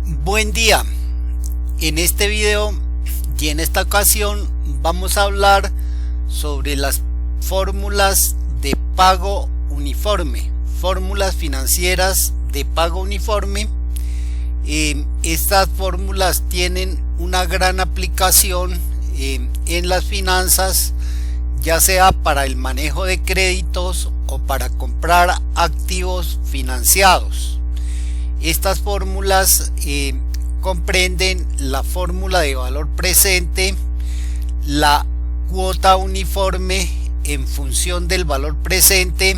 Buen día. En este video y en esta ocasión vamos a hablar sobre las fórmulas de pago uniforme, fórmulas financieras de pago uniforme. Estas fórmulas tienen una gran aplicación en las finanzas, ya sea para el manejo de créditos o para comprar activos financiados. Estas fórmulas comprenden la fórmula de valor presente, la cuota uniforme en función del valor presente,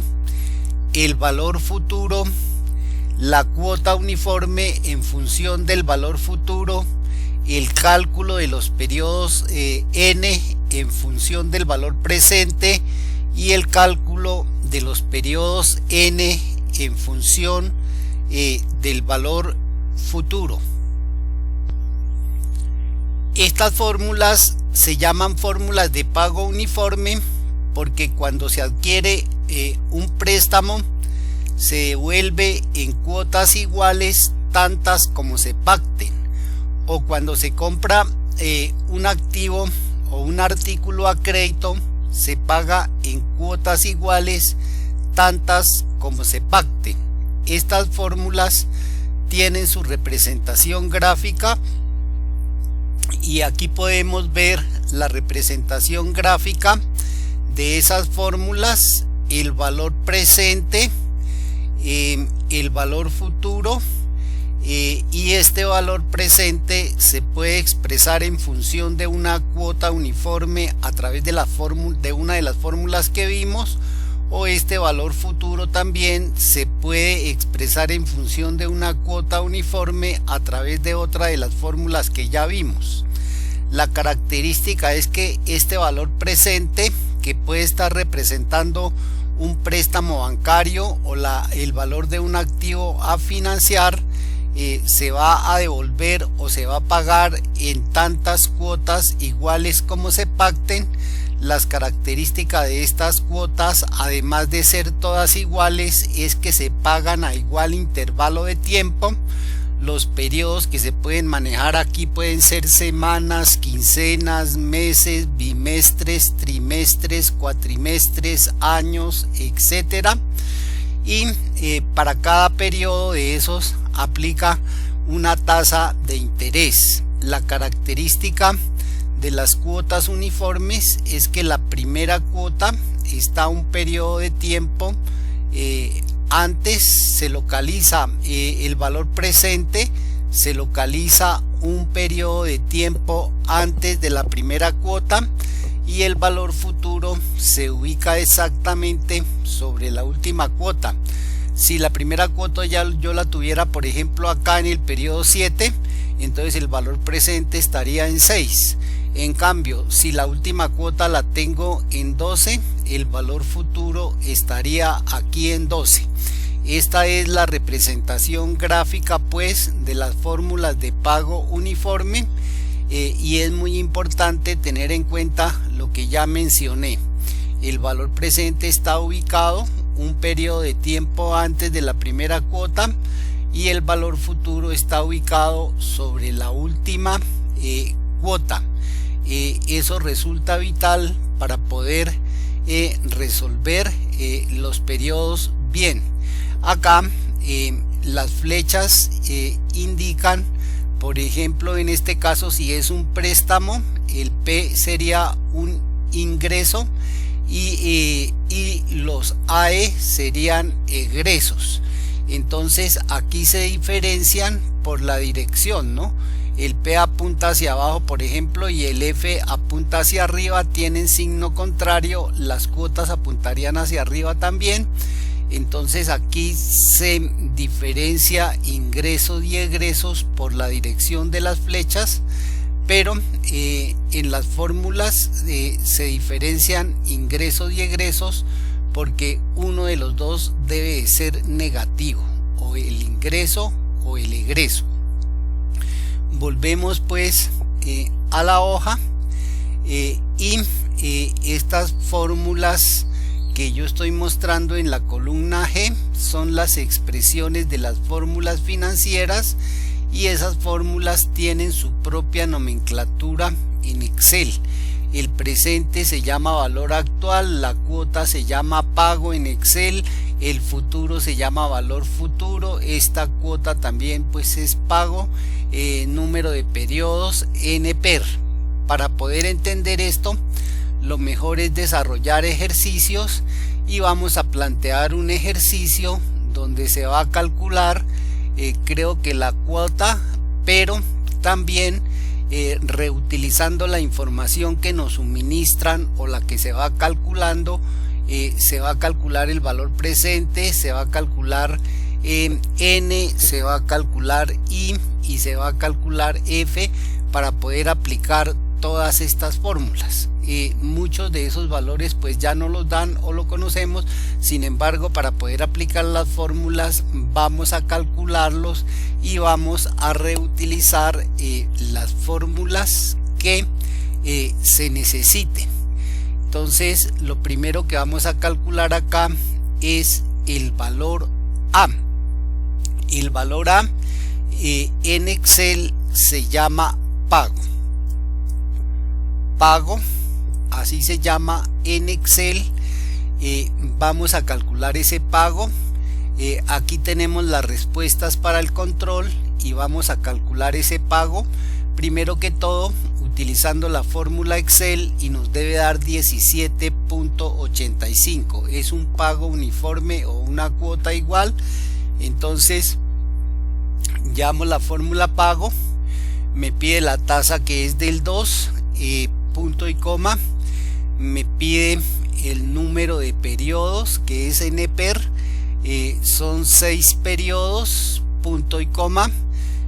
el valor futuro, la cuota uniforme en función del valor futuro, el cálculo de los periodos n en función del valor presente y el cálculo de los periodos n en función del valor futuro. Estas fórmulas se llaman fórmulas de pago uniforme porque cuando se adquiere un préstamo se devuelve en cuotas iguales tantas como se pacten, o cuando se compra un activo o un artículo a crédito se paga en cuotas iguales tantas como se pacten. Estas fórmulas tienen su representación gráfica y aquí podemos ver la representación gráfica de esas fórmulas: el valor presente, el valor futuro, y este valor presente se puede expresar en función de una cuota uniforme a través de una de las fórmulas que vimos, o este valor futuro también se puede expresar en función de una cuota uniforme a través de otra de las fórmulas que ya vimos. La característica es que este valor presente, que puede estar representando un préstamo bancario o el valor de un activo a financiar, se va a devolver o se va a pagar en tantas cuotas iguales como se pacten. Las características de estas cuotas, además de ser todas iguales, es que se pagan a igual intervalo de tiempo. Los periodos que se pueden manejar aquí pueden ser semanas, quincenas, meses, bimestres, trimestres, cuatrimestres, años, etcétera. Y para cada periodo de esos aplica una tasa de interés. La característica de las cuotas uniformes es que la primera cuota está un periodo de tiempo antes, se localiza el valor presente, se localiza un periodo de tiempo antes de la primera cuota, y el valor futuro se ubica exactamente sobre la última cuota. Si la primera cuota yo la tuviera, por ejemplo, acá en el periodo 7, entonces el valor presente estaría en 6. En cambio, si la última cuota la tengo en 12, el valor futuro estaría aquí en 12. Esta es la representación gráfica pues de las fórmulas de pago uniforme, y es muy importante tener en cuenta lo que ya mencioné. El valor presente está ubicado un periodo de tiempo antes de la primera cuota y el valor futuro está ubicado sobre la última cuota. Eso resulta vital para poder resolver los periodos bien. Acá las flechas indican, por ejemplo, en este caso, si es un préstamo, el P sería un ingreso y los AE serían egresos. Entonces aquí se diferencian por la dirección, ¿no? El P apunta hacia abajo, por ejemplo, y el F apunta hacia arriba, tienen signo contrario, las cuotas apuntarían hacia arriba también. Entonces aquí se diferencia ingresos y egresos por la dirección de las flechas, pero en las fórmulas se diferencian ingresos y egresos porque uno de los dos debe ser negativo, o el ingreso o el egreso. Volvemos pues a la hoja, y estas fórmulas que yo estoy mostrando en la columna G son las expresiones de las fórmulas financieras, y esas fórmulas tienen su propia nomenclatura en Excel. El presente se llama valor actual, la cuota se llama pago en Excel, el futuro se llama valor futuro, esta cuota también pues es pago, número de periodos, NPER. Para poder entender esto, lo mejor es desarrollar ejercicios y vamos a plantear un ejercicio donde se va a calcular creo que la cuota, pero también reutilizando la información que nos suministran o la que se va calculando, se va a calcular el valor presente, se va a calcular N, se va a calcular I y se va a calcular F para poder aplicar todas estas fórmulas. Muchos de esos valores pues ya no los dan o lo conocemos, sin embargo para poder aplicar las fórmulas vamos a calcularlos y vamos a reutilizar las fórmulas que se necesiten. Entonces lo primero que vamos a calcular acá es el valor A. El valor A en Excel se llama pago. Pago, así se llama en Excel. Vamos a calcular ese pago. Aquí tenemos las respuestas para el control y vamos a calcular ese pago. Primero que todo, utilizando la fórmula Excel, y nos debe dar 17.85. Es un pago uniforme o una cuota igual. Entonces, llamo la fórmula pago. Me pide la tasa que es del 2. Punto y coma, me pide el número de periodos que es NPER, son 6 periodos, punto y coma,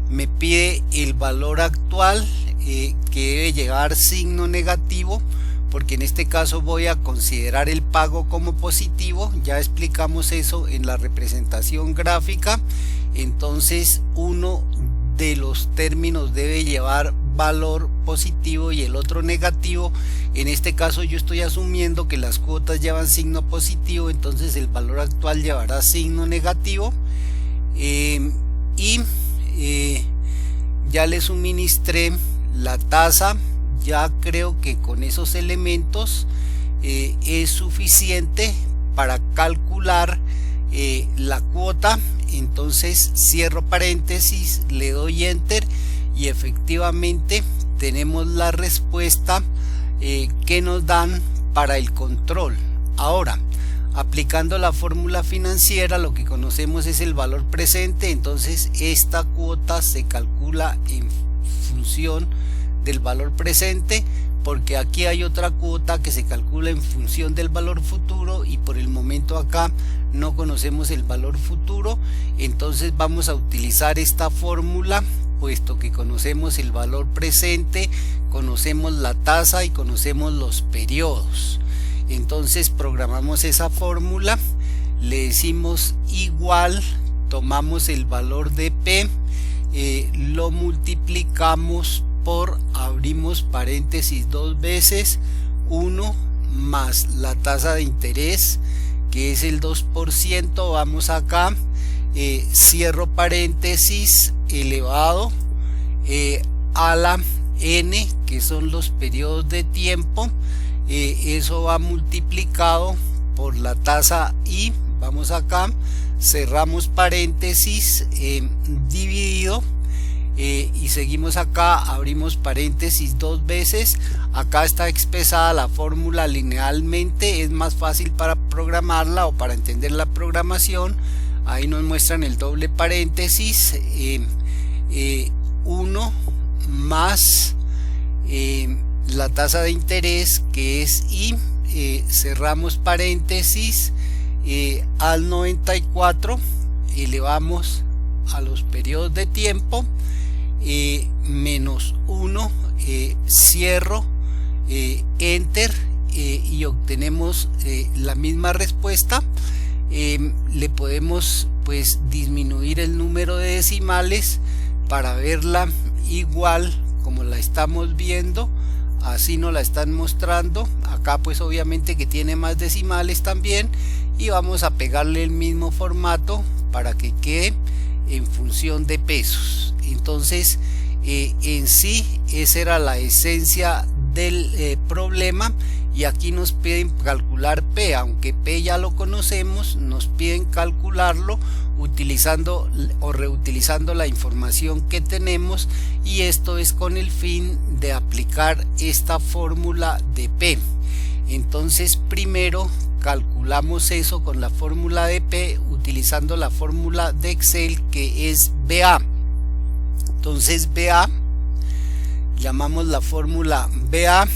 me pide el valor actual que debe llevar signo negativo, porque en este caso voy a considerar el pago como positivo, ya explicamos eso en la representación gráfica. Entonces uno de los términos debe llevar valor positivo y el otro negativo. En este caso yo estoy asumiendo que las cuotas llevan signo positivo, entonces el valor actual llevará signo negativo. Ya le suministré la tasa. Ya creo que con esos elementos es suficiente para calcular la cuota. Entonces cierro paréntesis, le doy enter y efectivamente tenemos la respuesta que nos dan para el control. Ahora, aplicando la fórmula financiera, lo que conocemos es el valor presente, entonces esta cuota se calcula en función del valor presente, porque aquí hay otra cuota que se calcula en función del valor futuro y por el momento acá no conocemos el valor futuro. Entonces vamos a utilizar esta fórmula, puesto que conocemos el valor presente, conocemos la tasa y conocemos los periodos. Entonces programamos esa fórmula, le decimos igual, tomamos el valor de P, lo multiplicamos por, abrimos paréntesis 2 veces, 1 más la tasa de interés que es el 2%, vamos acá, cierro paréntesis, elevado a la n, que son los periodos de tiempo, eso va multiplicado por la tasa I, vamos acá, cerramos paréntesis, dividido, y seguimos acá, abrimos paréntesis 2 veces. Acá está expresada la fórmula linealmente, es más fácil para programarla o para entender la programación. Ahí nos muestran el doble paréntesis, 1 más la tasa de interés que es I, cerramos paréntesis, al 94, elevamos a los periodos de tiempo, menos 1, cierro, enter, y obtenemos la misma respuesta. Le podemos pues disminuir el número de decimales para verla igual como la estamos viendo, así nos la están mostrando. Acá pues obviamente que tiene más decimales también, y vamos a pegarle el mismo formato para que quede en función de pesos. Entonces en sí esa era la esencia del problema, y aquí nos piden calcular P, aunque P ya lo conocemos, nos piden calcularlo utilizando o reutilizando la información que tenemos, y esto es con el fin de aplicar esta fórmula de P. Entonces primero calculamos eso con la fórmula de P utilizando la fórmula de Excel, que es BA. Entonces BA, llamamos la fórmula BA,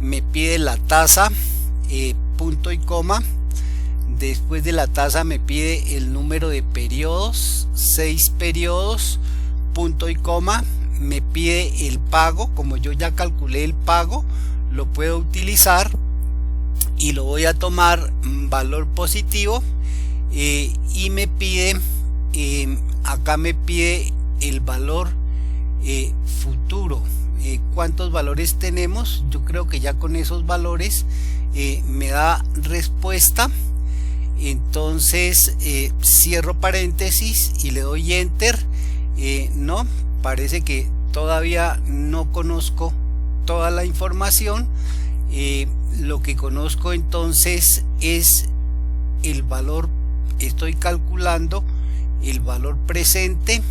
me pide la tasa, punto y coma. Después de la tasa me pide el número de periodos, 6 periodos, punto y coma. Me pide el pago, como yo ya calculé el pago, lo puedo utilizar y lo voy a tomar valor positivo, y me pide, acá me pide el valor futuro. ¿Cuántos valores tenemos? Yo creo que ya con esos valores me da respuesta. Entonces cierro paréntesis y le doy enter. No, parece que todavía no conozco toda la información. Lo que conozco entonces es el valor, estoy calculando el valor presente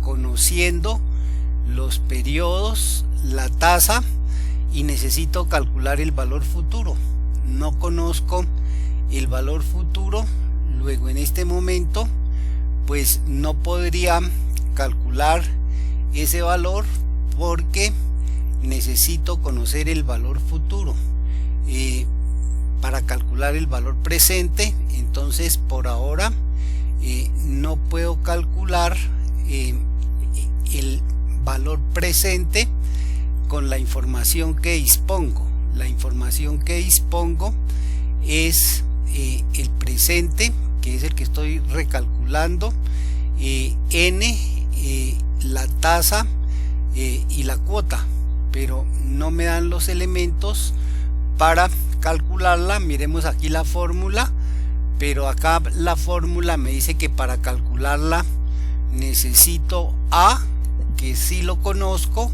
conociendo los periodos, la tasa, y necesito calcular el valor futuro. No conozco el valor futuro, luego en este momento pues no podría calcular ese valor porque necesito conocer el valor futuro para calcular el valor presente. Entonces por ahora no puedo calcular el valor presente con la información que dispongo. La información que dispongo es el presente, que es el que estoy recalculando, n, la tasa y la cuota, pero no me dan los elementos para calcularla. Miremos aquí la fórmula, pero acá la fórmula me dice que para calcularla necesito A, que sí lo conozco,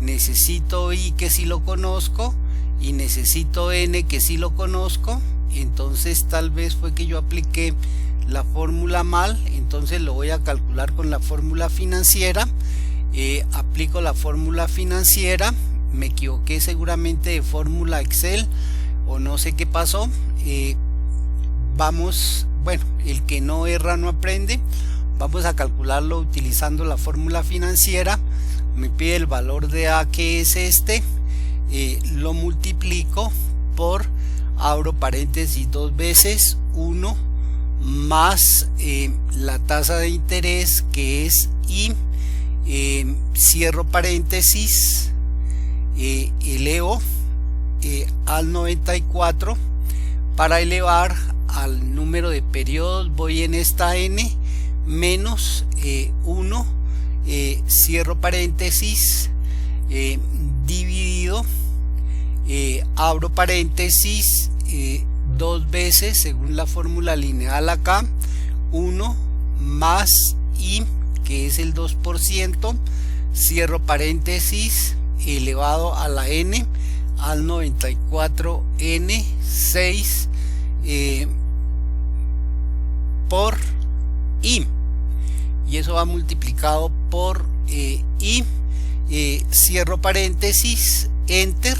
necesito I, que sí lo conozco, y necesito N, que sí lo conozco. Entonces tal vez fue que yo apliqué la fórmula mal, entonces lo voy a calcular con la fórmula financiera. Aplico la fórmula financiera, me equivoqué seguramente de fórmula Excel o no sé qué pasó. Vamos, bueno, el que no erra no aprende. Vamos a calcularlo utilizando la fórmula financiera. Me pide el valor de A, que es este, lo multiplico por, abro paréntesis dos veces, 1 más la tasa de interés, que es I, cierro paréntesis, elevo al 94. Para elevar al número de periodos voy en esta n, menos 1, cierro paréntesis, dividido, abro paréntesis dos veces según la fórmula lineal acá, 1 más I, que es el 2%, cierro paréntesis, elevado a la n, al 94 n, 6 por I, y eso va multiplicado por I, cierro paréntesis, enter,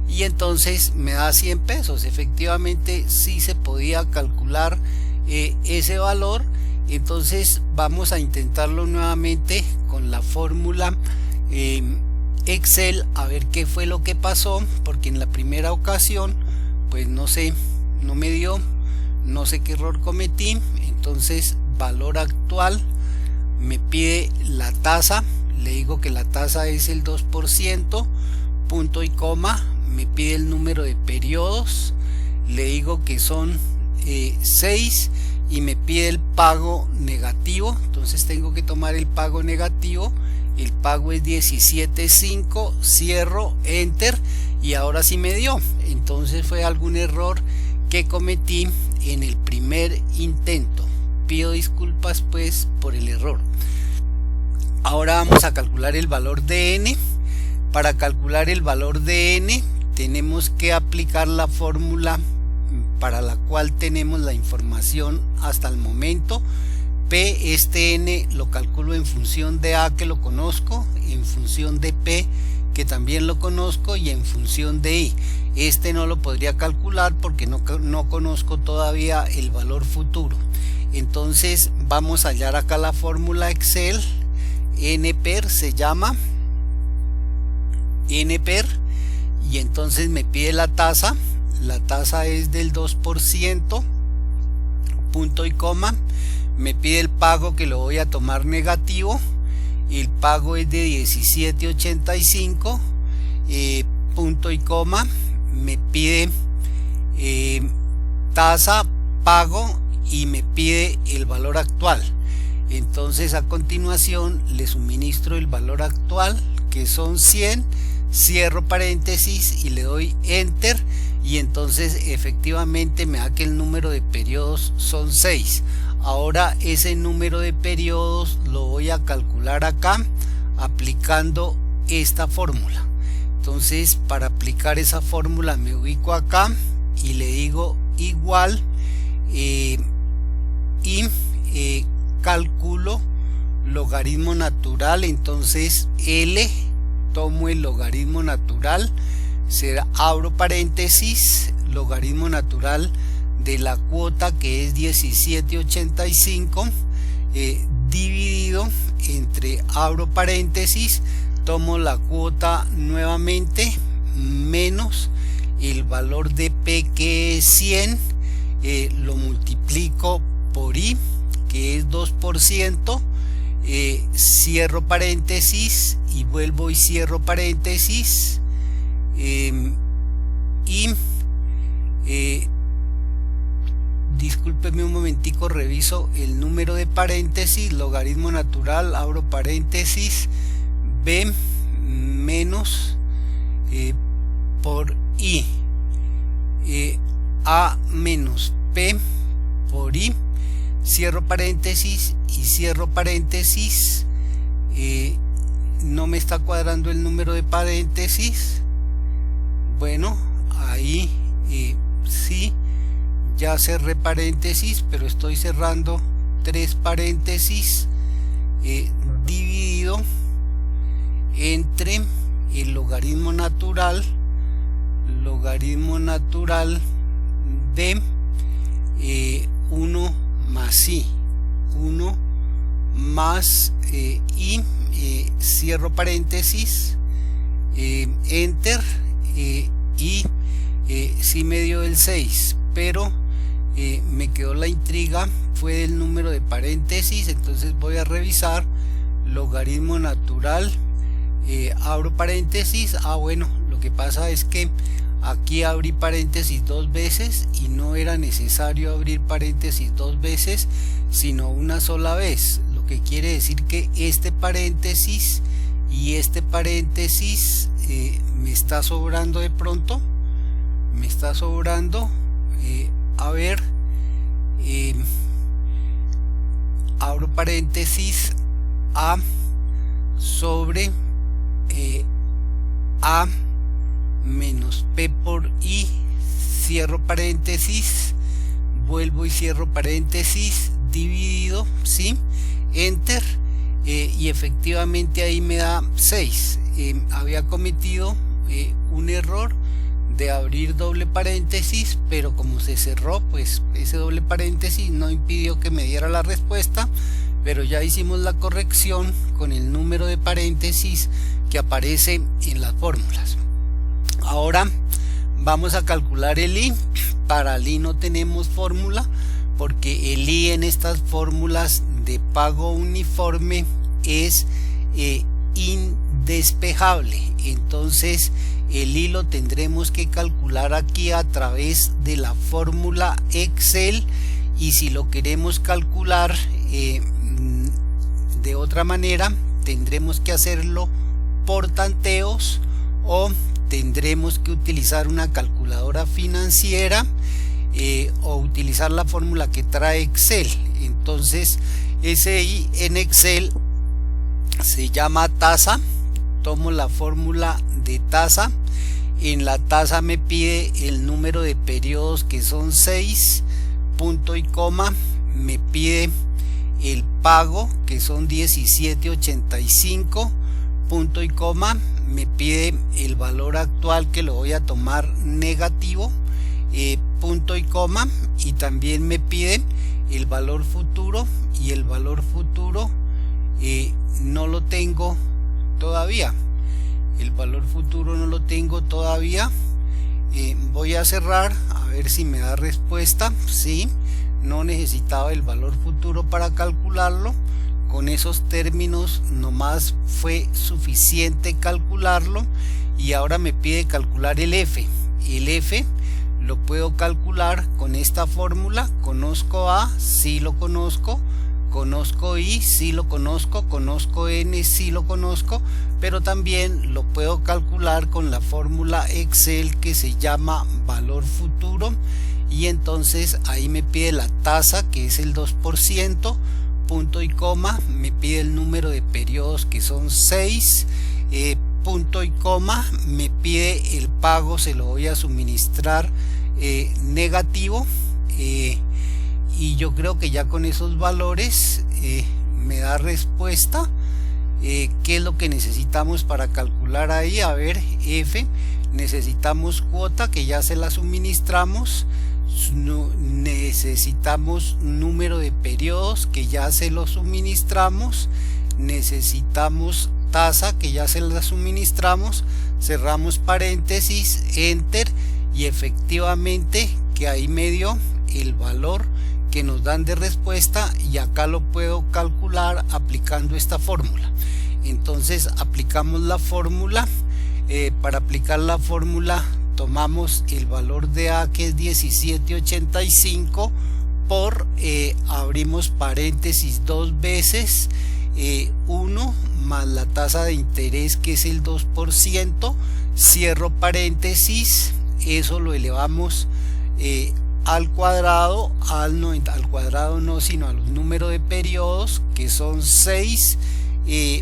y entonces me da 100 pesos. Efectivamente sí se podía calcular ese valor. Entonces vamos a intentarlo nuevamente con la fórmula Excel, a ver qué fue lo que pasó, porque en la primera ocasión pues no sé, no me dio, no sé qué error cometí. Entonces valor actual, me pide la tasa, le digo que la tasa es el 2%, punto y coma, me pide el número de periodos, le digo que son 6, y me pide el pago negativo. Entonces tengo que tomar el pago negativo, el pago es 17.5, cierro, enter, y ahora sí me dio. Entonces fue algún error que cometí en el primer intento. pido disculpas pues por el error. Ahora vamos a calcular el valor de n. Para calcular el valor de n tenemos que aplicar la fórmula para la cual tenemos la información hasta el momento. P, este n lo calculo en función de a, que lo conozco, en función de p, que también lo conozco, y en función de i. Este no lo podría calcular porque no conozco todavía el valor futuro. Entonces vamos a hallar acá la fórmula Excel. NPER se llama NPER, y entonces me pide la tasa. La tasa es del 2%, punto y coma. Me pide el pago, que lo voy a tomar negativo. El pago es de 17.85, punto y coma. Me pide tasa, pago, y me pide el valor actual. Entonces a continuación le suministro el valor actual, que son 100, cierro paréntesis y le doy enter, y entonces efectivamente me da que el número de periodos son 6. Ahora ese número de periodos lo voy a calcular acá aplicando esta fórmula. Entonces para aplicar esa fórmula me ubico acá y le digo igual, y calculo logaritmo natural. Entonces L, tomo el logaritmo natural, será, abro paréntesis, logaritmo natural de la cuota, que es 17.85, dividido entre, abro paréntesis, tomo la cuota nuevamente, menos el valor de P, que es 100, lo multiplico por I, que es 2%, cierro paréntesis y vuelvo y cierro paréntesis, discúlpeme un momentico, reviso el número de paréntesis, logaritmo natural, abro paréntesis, B menos por I, A menos P por I, cierro paréntesis y cierro paréntesis. No me está cuadrando el número de paréntesis. Bueno, ahí sí, ya cerré paréntesis, pero estoy cerrando 3 paréntesis, dividido entre el logaritmo natural de 1 más i, 1 más i, cierro paréntesis, enter, y sí me dio el 6, pero me quedó la intriga, fue del número de paréntesis. Entonces voy a revisar logaritmo natural, abro paréntesis. Bueno, lo que pasa es que aquí abrí paréntesis 2 veces y no era necesario abrir paréntesis 2 veces, sino una sola vez, lo que quiere decir que este paréntesis y este paréntesis me está sobrando de pronto, me está sobrando, a ver, abro paréntesis, A sobre A menos P por I, cierro paréntesis, vuelvo y cierro paréntesis, dividido, ¿sí? Enter, y efectivamente ahí me da 6. Había cometido un error de abrir doble paréntesis, pero como se cerró, pues ese doble paréntesis no impidió que me diera la respuesta, pero ya hicimos la corrección con el número de paréntesis que aparece en las fórmulas. Ahora vamos a calcular el i. Para el i no tenemos fórmula, porque el i en estas fórmulas de pago uniforme es indespejable. Entonces el i lo tendremos que calcular aquí a través de la fórmula Excel, y si lo queremos calcular de otra manera tendremos que hacerlo por tanteos, o tendremos que utilizar una calculadora financiera. o utilizar la fórmula que trae Excel. Entonces ese I en Excel se llama tasa. Tomo la fórmula de tasa. En la tasa me pide el número de periodos, que son 6, punto y coma. Me pide el pago, que son 17.85, punto y coma. Me pide el valor actual, que lo voy a tomar negativo, punto y coma. Y también me pide el valor futuro, y el valor futuro no lo tengo todavía. El valor futuro no lo tengo todavía. Voy a cerrar a ver si me da respuesta. Sí, no necesitaba el valor futuro para calcularlo. Con esos términos nomás fue suficiente calcularlo. Y ahora me pide calcular el F. El F lo puedo calcular con esta fórmula. Conozco A, sí lo conozco. Conozco I, sí lo conozco. Conozco N, sí lo conozco. Pero también lo puedo calcular con la fórmula Excel, que se llama valor futuro. Y entonces ahí me pide la tasa, que es el 2%, punto y coma. Me pide el número de periodos, que son 6, punto y coma. Me pide el pago, se lo voy a suministrar negativo. Y yo creo que ya con esos valores me da respuesta. ¿Qué es lo que necesitamos para calcular ahí? A ver, F, necesitamos cuota, que ya se la suministramos. Necesitamos número de periodos, que ya se lo suministramos. Necesitamos tasa, que ya se la suministramos. Cerramos paréntesis, enter, y efectivamente que ahí me dio el valor que nos dan de respuesta, y acá lo puedo calcular aplicando esta fórmula. Entonces aplicamos la fórmula. Para aplicar la fórmula tomamos el valor de A, que es 17.85, por abrimos paréntesis dos veces, 1 más la tasa de interés, que es el 2%, cierro paréntesis. Eso lo elevamos al cuadrado, al cuadrado no, sino a los números de periodos, que son 6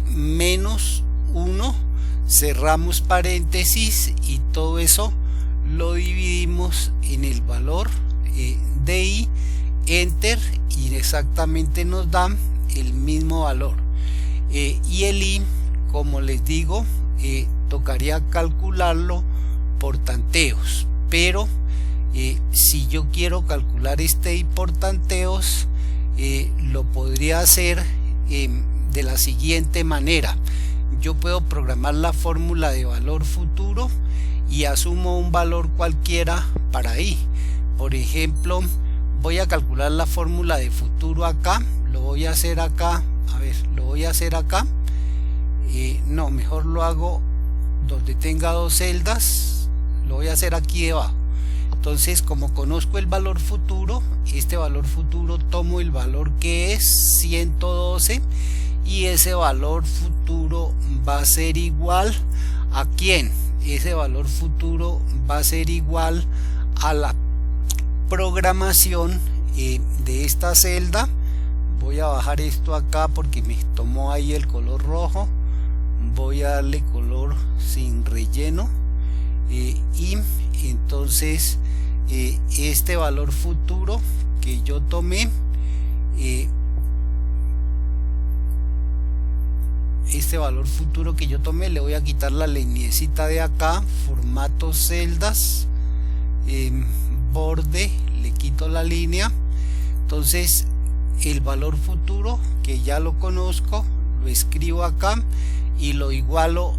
menos 1, cerramos paréntesis, y todo eso lo dividimos en el valor de I, enter, y exactamente nos dan el mismo valor. Y el I, como les digo, tocaría calcularlo por tanteos, pero si yo quiero calcular este I por tanteos, lo podría hacer de la siguiente manera. Yo puedo programar la fórmula de valor futuro y asumo un valor cualquiera para I. Por ejemplo, voy a calcular la fórmula de futuro acá. Lo voy a hacer acá. A ver, lo voy a hacer acá. No, mejor lo hago donde tenga dos celdas. Lo voy a hacer aquí debajo. Entonces, como conozco el valor futuro, este valor futuro, tomo el valor que es 112, y ese valor futuro va a ser igual ¿a quién? Ese valor futuro va a ser igual a la programación de esta celda. Voy a bajar esto acá porque me tomó ahí el color rojo. Voy a darle color sin relleno, y entonces este valor futuro que yo tomé, le voy a quitar la lineecita de acá, formato celdas, borde, le quito la línea. Entonces el valor futuro, que ya lo conozco, lo escribo acá y lo igualo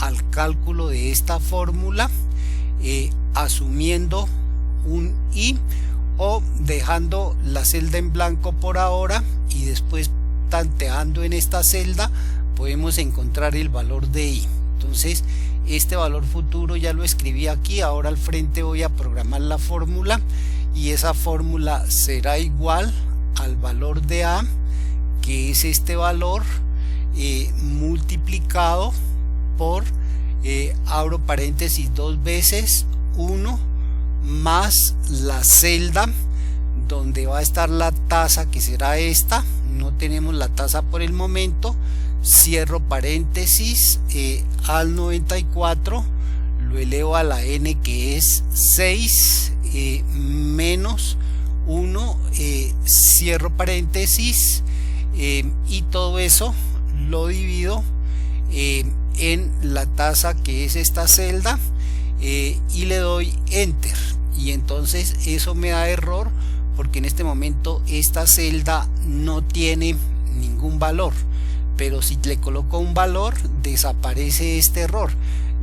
al cálculo de esta fórmula, asumiendo un I o dejando la celda en blanco por ahora, y después tanteando en esta celda podemos encontrar el valor de I. Entonces este valor futuro ya lo escribí aquí. Ahora al frente voy a programar la fórmula, y esa fórmula será igual al valor de A, que es este valor, multiplicado por, abro paréntesis dos veces, 1 más la celda donde va a estar la tasa, que será esta. No tenemos la tasa por el momento. Cierro paréntesis, al 94 lo elevo a la n, que es 6, menos 1, cierro paréntesis, y todo eso lo divido en la tasa, que es esta celda, y le doy enter, y entonces eso me da error porque en este momento esta celda no tiene ningún valor, pero si le coloco un valor desaparece este error.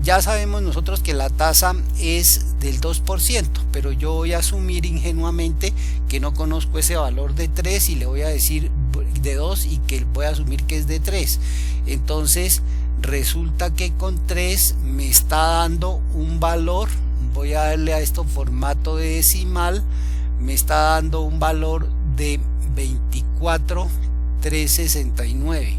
Ya sabemos nosotros que la tasa es del 2%, pero yo voy a asumir ingenuamente que no conozco ese valor de 3 y le voy a decir de 2 y que voy a asumir que es de 3. Entonces resulta que con 3 me está dando un valor. Voy a darle a esto formato de decimal. Me está dando un valor de 24,369.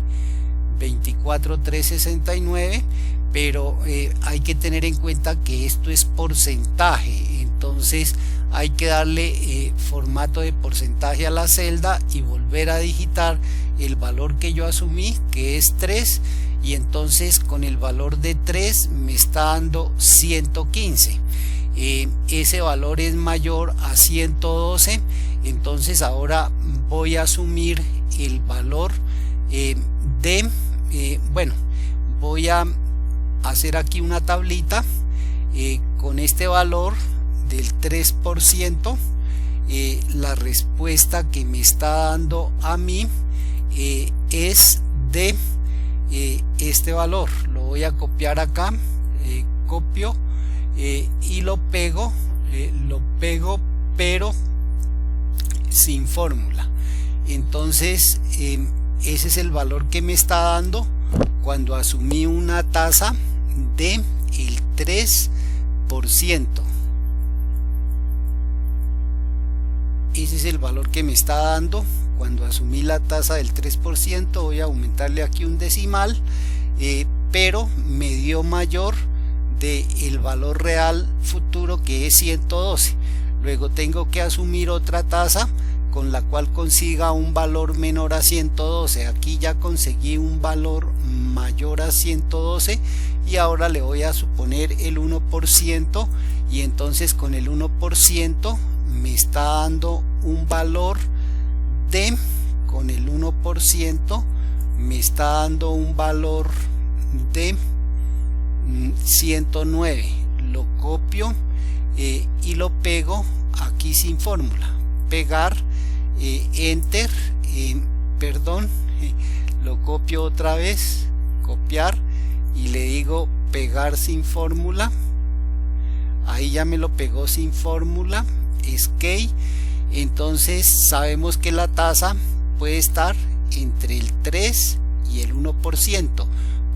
24,369, pero hay que tener en cuenta que esto es porcentaje, entonces hay que darle formato de porcentaje a la celda y volver a digitar el valor que yo asumí, que es 3, y entonces con el valor de 3 me está dando 115. Ese valor es mayor a 112, entonces ahora voy a asumir el valor bueno, voy a hacer aquí una tablita con este valor del 3%. La respuesta que me está dando a mí es de este valor. Lo voy a copiar acá, copio y lo pego pero sin fórmula. Entonces ese es el valor que me está dando cuando asumí una tasa de el 3%. Ese es el valor que me está dando cuando asumí la tasa del 3%. Voy a aumentarle aquí un decimal, pero me dio mayor de el valor real futuro, que es 112. Luego tengo que asumir otra tasa con la cual consiga un valor menor a 112. Aquí ya conseguí un valor mayor a 112 y ahora le voy a suponer el 1%, y entonces con el 1% me está dando un valor de, con el 1% me está dando un valor de 109. Lo copio y lo pego aquí sin fórmula. Pegar, enter, perdón, lo copio otra vez, copiar, y le digo pegar sin fórmula. Ahí ya me lo pegó sin fórmula, escape. Entonces sabemos que la tasa puede estar entre el 3 y el 1%,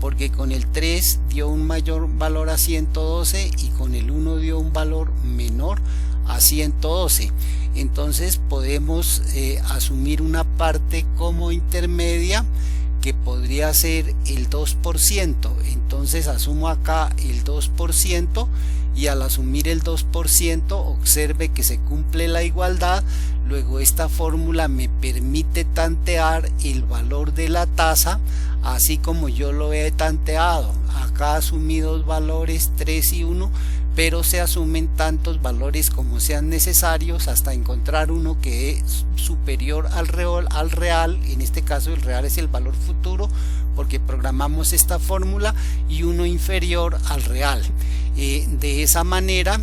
porque con el 3 dio un mayor valor a 112 y con el 1 dio un valor menor a 112. Entonces podemos asumir una parte como intermedia, que podría ser el 2%. Entonces asumo acá el 2%, y al asumir el 2% observe que se cumple la igualdad. Luego esta fórmula me permite tantear el valor de la tasa así como yo lo he tanteado. Acá asumí dos valores, 3 y 1, pero se asumen tantos valores como sean necesarios hasta encontrar uno que es superior al real. En este caso el real es el valor futuro, porque programamos esta fórmula, y uno inferior al real. De esa manera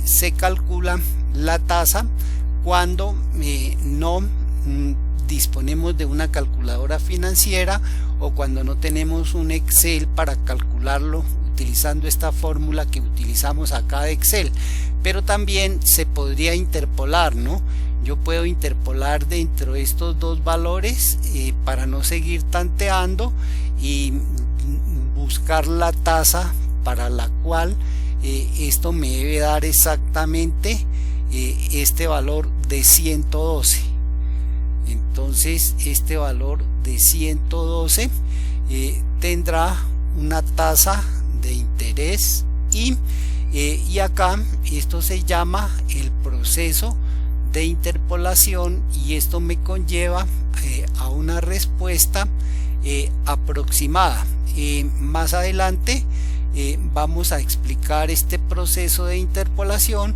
se calcula la tasa cuando no disponemos de una calculadora financiera, o cuando no tenemos un Excel para calcularlo utilizando esta fórmula que utilizamos acá de Excel. Pero también se podría interpolar, ¿no? Yo puedo interpolar dentro de estos dos valores para no seguir tanteando, y buscar la tasa para la cual esto me debe dar exactamente este valor de 112. Entonces este valor de 112 tendrá una tasa de interés, y y acá esto se llama el proceso de interpolación, y esto me conlleva a una respuesta aproximada. Más adelante vamos a explicar este proceso de interpolación.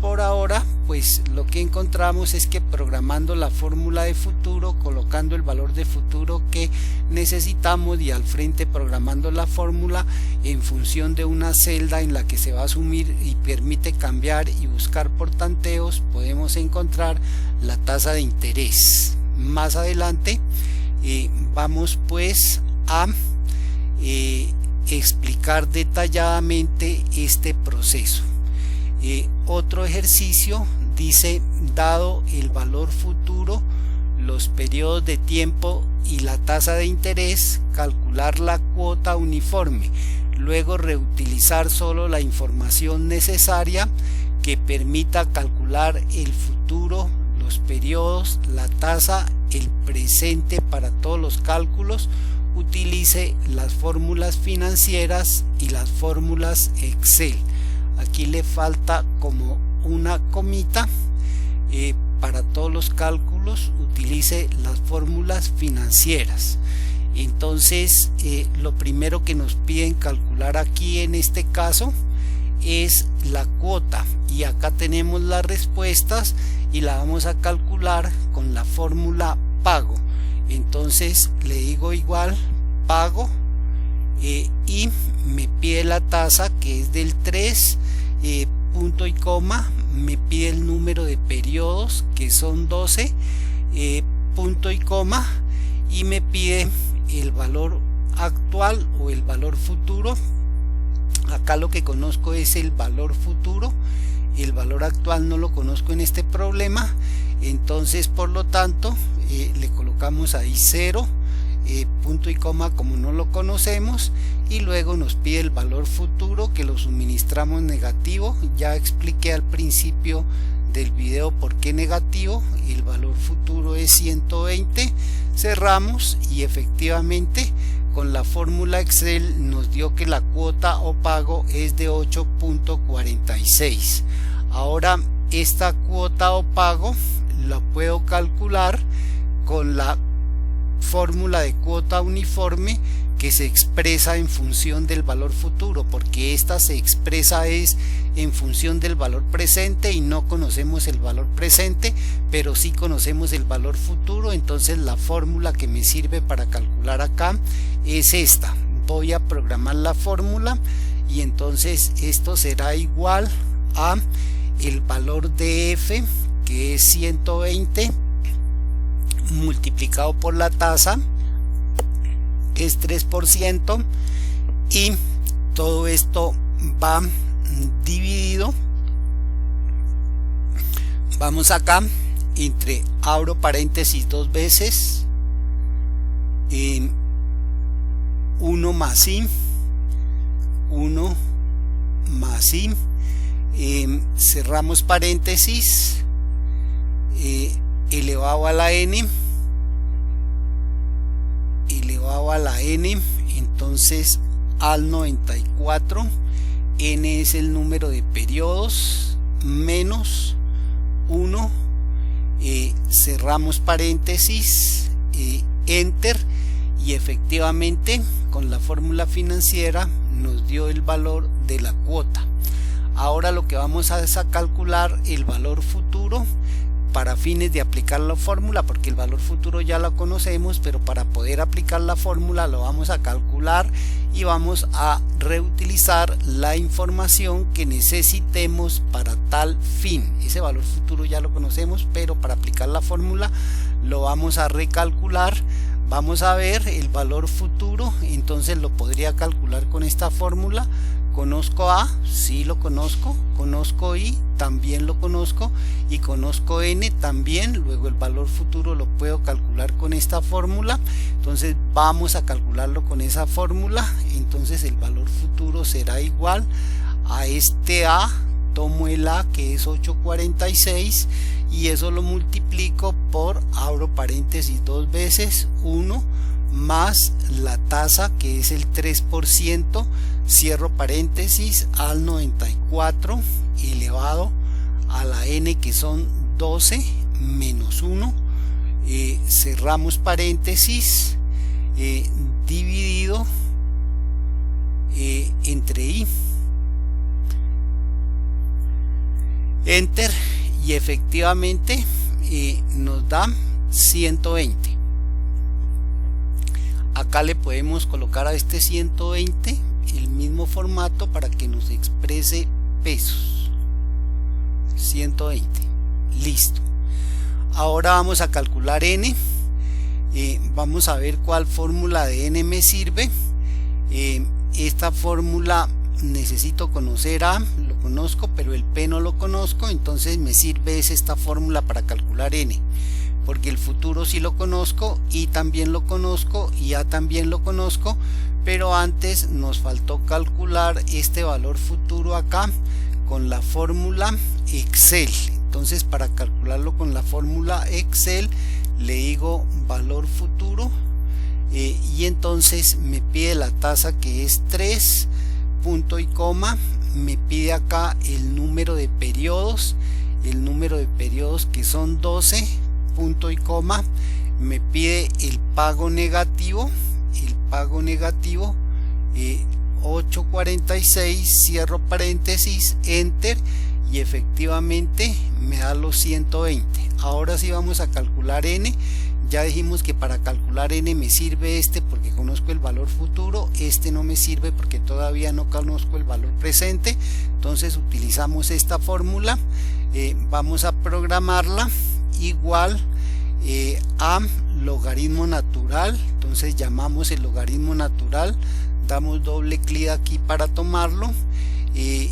Por ahora, pues lo que encontramos es que programando la fórmula de futuro, colocando el valor de futuro que necesitamos y al frente programando la fórmula en función de una celda en la que se va a asumir y permite cambiar y buscar por tanteos, podemos encontrar la tasa de interés. Más adelante vamos pues a explicar detalladamente este proceso. Otro ejercicio dice: dado el valor futuro, los periodos de tiempo y la tasa de interés, calcular la cuota uniforme, luego reutilizar solo la información necesaria que permita calcular el futuro, los periodos, la tasa, el presente para todos los cálculos. Utilice las fórmulas financieras y las fórmulas Excel. Aquí le falta como una comita. Para todos los cálculos utilice las fórmulas financieras. Entonces lo primero que nos piden calcular aquí en este caso es la cuota, y acá tenemos las respuestas y la vamos a calcular con la fórmula pago. Entonces le digo igual pago, y me pide la tasa que es del 3, punto y coma, me pide el número de periodos que son 12, punto y coma, y me pide el valor actual o el valor futuro. Acá lo que conozco es el valor futuro, el valor actual no lo conozco en este problema. Entonces por lo tanto le colocamos ahí 0, punto y coma como no lo conocemos, y luego nos pide el valor futuro que lo suministramos negativo. Ya expliqué al principio del video por qué negativo. El valor futuro es 120. Cerramos y efectivamente con la fórmula Excel nos dio que la cuota o pago es de 8.46. Ahora esta cuota o pago la puedo calcular con la fórmula de cuota uniforme que se expresa en función del valor futuro, porque esta se expresa es en función del valor presente y no conocemos el valor presente, pero sí conocemos el valor futuro. Entonces la fórmula que me sirve para calcular acá es esta. Voy a programar la fórmula y entonces esto será igual a el valor de F, que es 120, multiplicado por la tasa, que es 3%, y todo esto va dividido. Vamos acá, entre abro paréntesis dos veces, 1 más i, 1 más i, cerramos paréntesis, elevado a la n, elevado a la n, entonces al 94, n es el número de periodos, menos 1, cerramos paréntesis, enter, y efectivamente con la fórmula financiera nos dio el valor de la cuota. Ahora lo que vamos a es a calcular el valor futuro para fines de aplicar la fórmula, porque el valor futuro ya lo conocemos, pero para poder aplicar la fórmula lo vamos a calcular y vamos a reutilizar la información que necesitemos para tal fin. Ese valor futuro ya lo conocemos, pero para aplicar la fórmula lo vamos a recalcular. Vamos a ver el valor futuro, entonces lo podría calcular con esta fórmula. Conozco A, sí lo conozco, conozco I, también lo conozco, y conozco N también. Luego el valor futuro lo puedo calcular con esta fórmula, entonces vamos a calcularlo con esa fórmula. Entonces el valor futuro será igual a este A, tomo el A que es 8.46 y eso lo multiplico por, abro paréntesis dos veces, 1 más la tasa que es el 3%, cierro paréntesis, al 94 elevado a la n que son 12 menos 1, cerramos paréntesis, dividido entre i, enter, y efectivamente nos da 120. Acá le podemos colocar a este 120 el mismo formato para que nos exprese pesos. 120, listo. Ahora vamos a calcular n. Vamos a ver cuál fórmula de n me sirve. Esta fórmula necesito conocer a, lo conozco, pero el p no lo conozco, entonces me sirve esta fórmula para calcular n, porque el futuro sí lo conozco, y también lo conozco, y a también lo conozco, pero antes nos faltó calcular este valor futuro acá con la fórmula Excel. Entonces, para calcularlo con la fórmula Excel le digo valor futuro, y entonces me pide la tasa que es 3, punto y coma, me pide acá el número de periodos que son 12, punto y coma, me pide el pago negativo, 8.46, cierro paréntesis, enter, y efectivamente me da los 120. Ahora sí vamos a calcular n. Ya dijimos que para calcular n me sirve porque conozco el valor futuro, no me sirve porque todavía no conozco el valor presente, entonces utilizamos esta fórmula. Vamos a programarla igual a logaritmo natural, entonces llamamos el logaritmo natural, damos doble clic aquí para tomarlo, y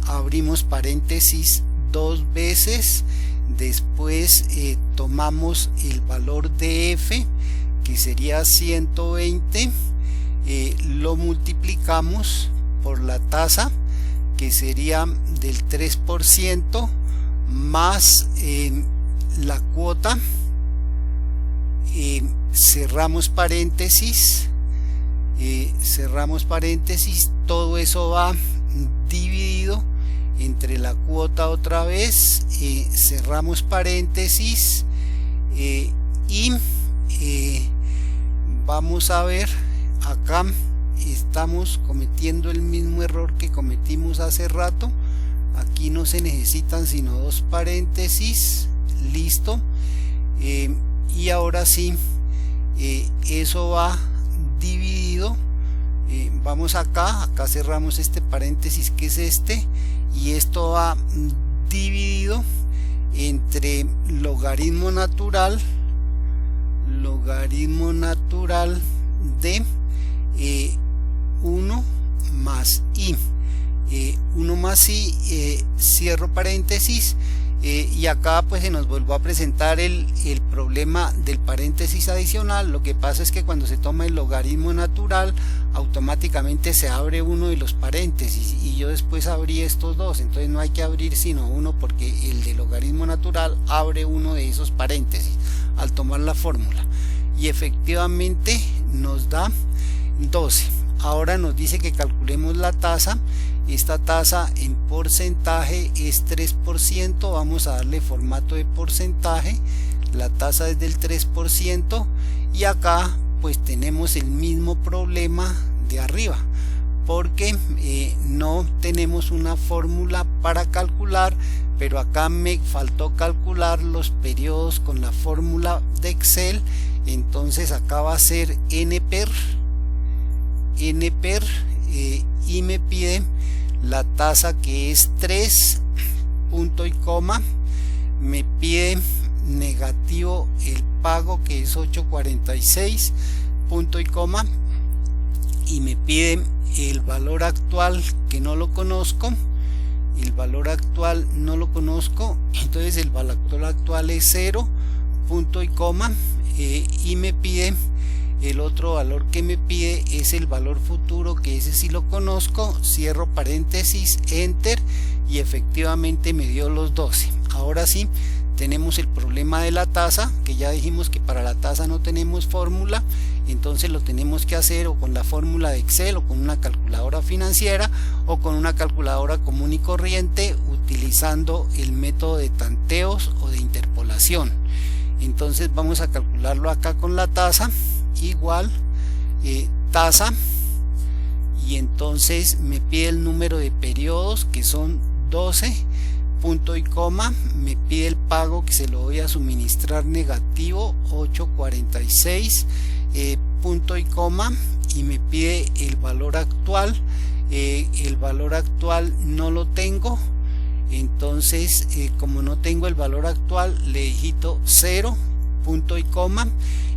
abrimos paréntesis dos veces. Después tomamos el valor de f, que sería 120, lo multiplicamos por la tasa, que sería del 3%, más la cuota, cerramos paréntesis, todo eso va dividido entre la cuota otra vez, cerramos paréntesis, y vamos a ver acá estamos cometiendo el mismo error que cometimos hace rato. Aquí no se necesitan sino dos paréntesis, listo, y ahora sí, eso va dividido. Vamos acá cerramos este paréntesis que es y esto va dividido entre logaritmo natural de 1 más i, 1 más i, cierro paréntesis, y acá pues se nos volvió a presentar el problema del paréntesis adicional. Lo que pasa es que cuando se toma el logaritmo natural automáticamente se abre uno de los paréntesis, y yo después abrí estos dos, entonces no hay que abrir sino uno, porque el de logaritmo natural abre uno de esos paréntesis al tomar la fórmula, y efectivamente nos da 12. Ahora nos dice que calculemos la tasa. Esta tasa en porcentaje es 3%, vamos a darle formato de porcentaje, la tasa es del 3%, y acá pues tenemos el mismo problema de arriba, porque no tenemos una fórmula para calcular, pero acá me faltó calcular los periodos con la fórmula de Excel. Entonces acá va a ser n per, y me pide la tasa que es 3, punto y coma, me pide negativo el pago que es 8.46, punto y coma, y me pide el valor actual que no lo conozco, entonces el valor actual es 0, punto y coma, y me pide el otro valor que me pide es el valor futuro, que ese sí lo conozco, cierro paréntesis, enter, y efectivamente me dio los 12. Ahora sí tenemos el problema de la tasa, que ya dijimos que para la tasa no tenemos fórmula, entonces lo tenemos que hacer o con la fórmula de Excel o con una calculadora financiera o con una calculadora común y corriente utilizando el método de tanteos o de interpolación. Entonces vamos a calcularlo acá con la tasa, igual tasa, y entonces me pide el número de periodos, que son 12, punto y coma, me pide el pago, que se lo voy a suministrar negativo, 8.46, punto y coma, y me pide el valor actual. El valor actual no lo tengo, entonces como no tengo el valor actual, le digito 0, punto y coma,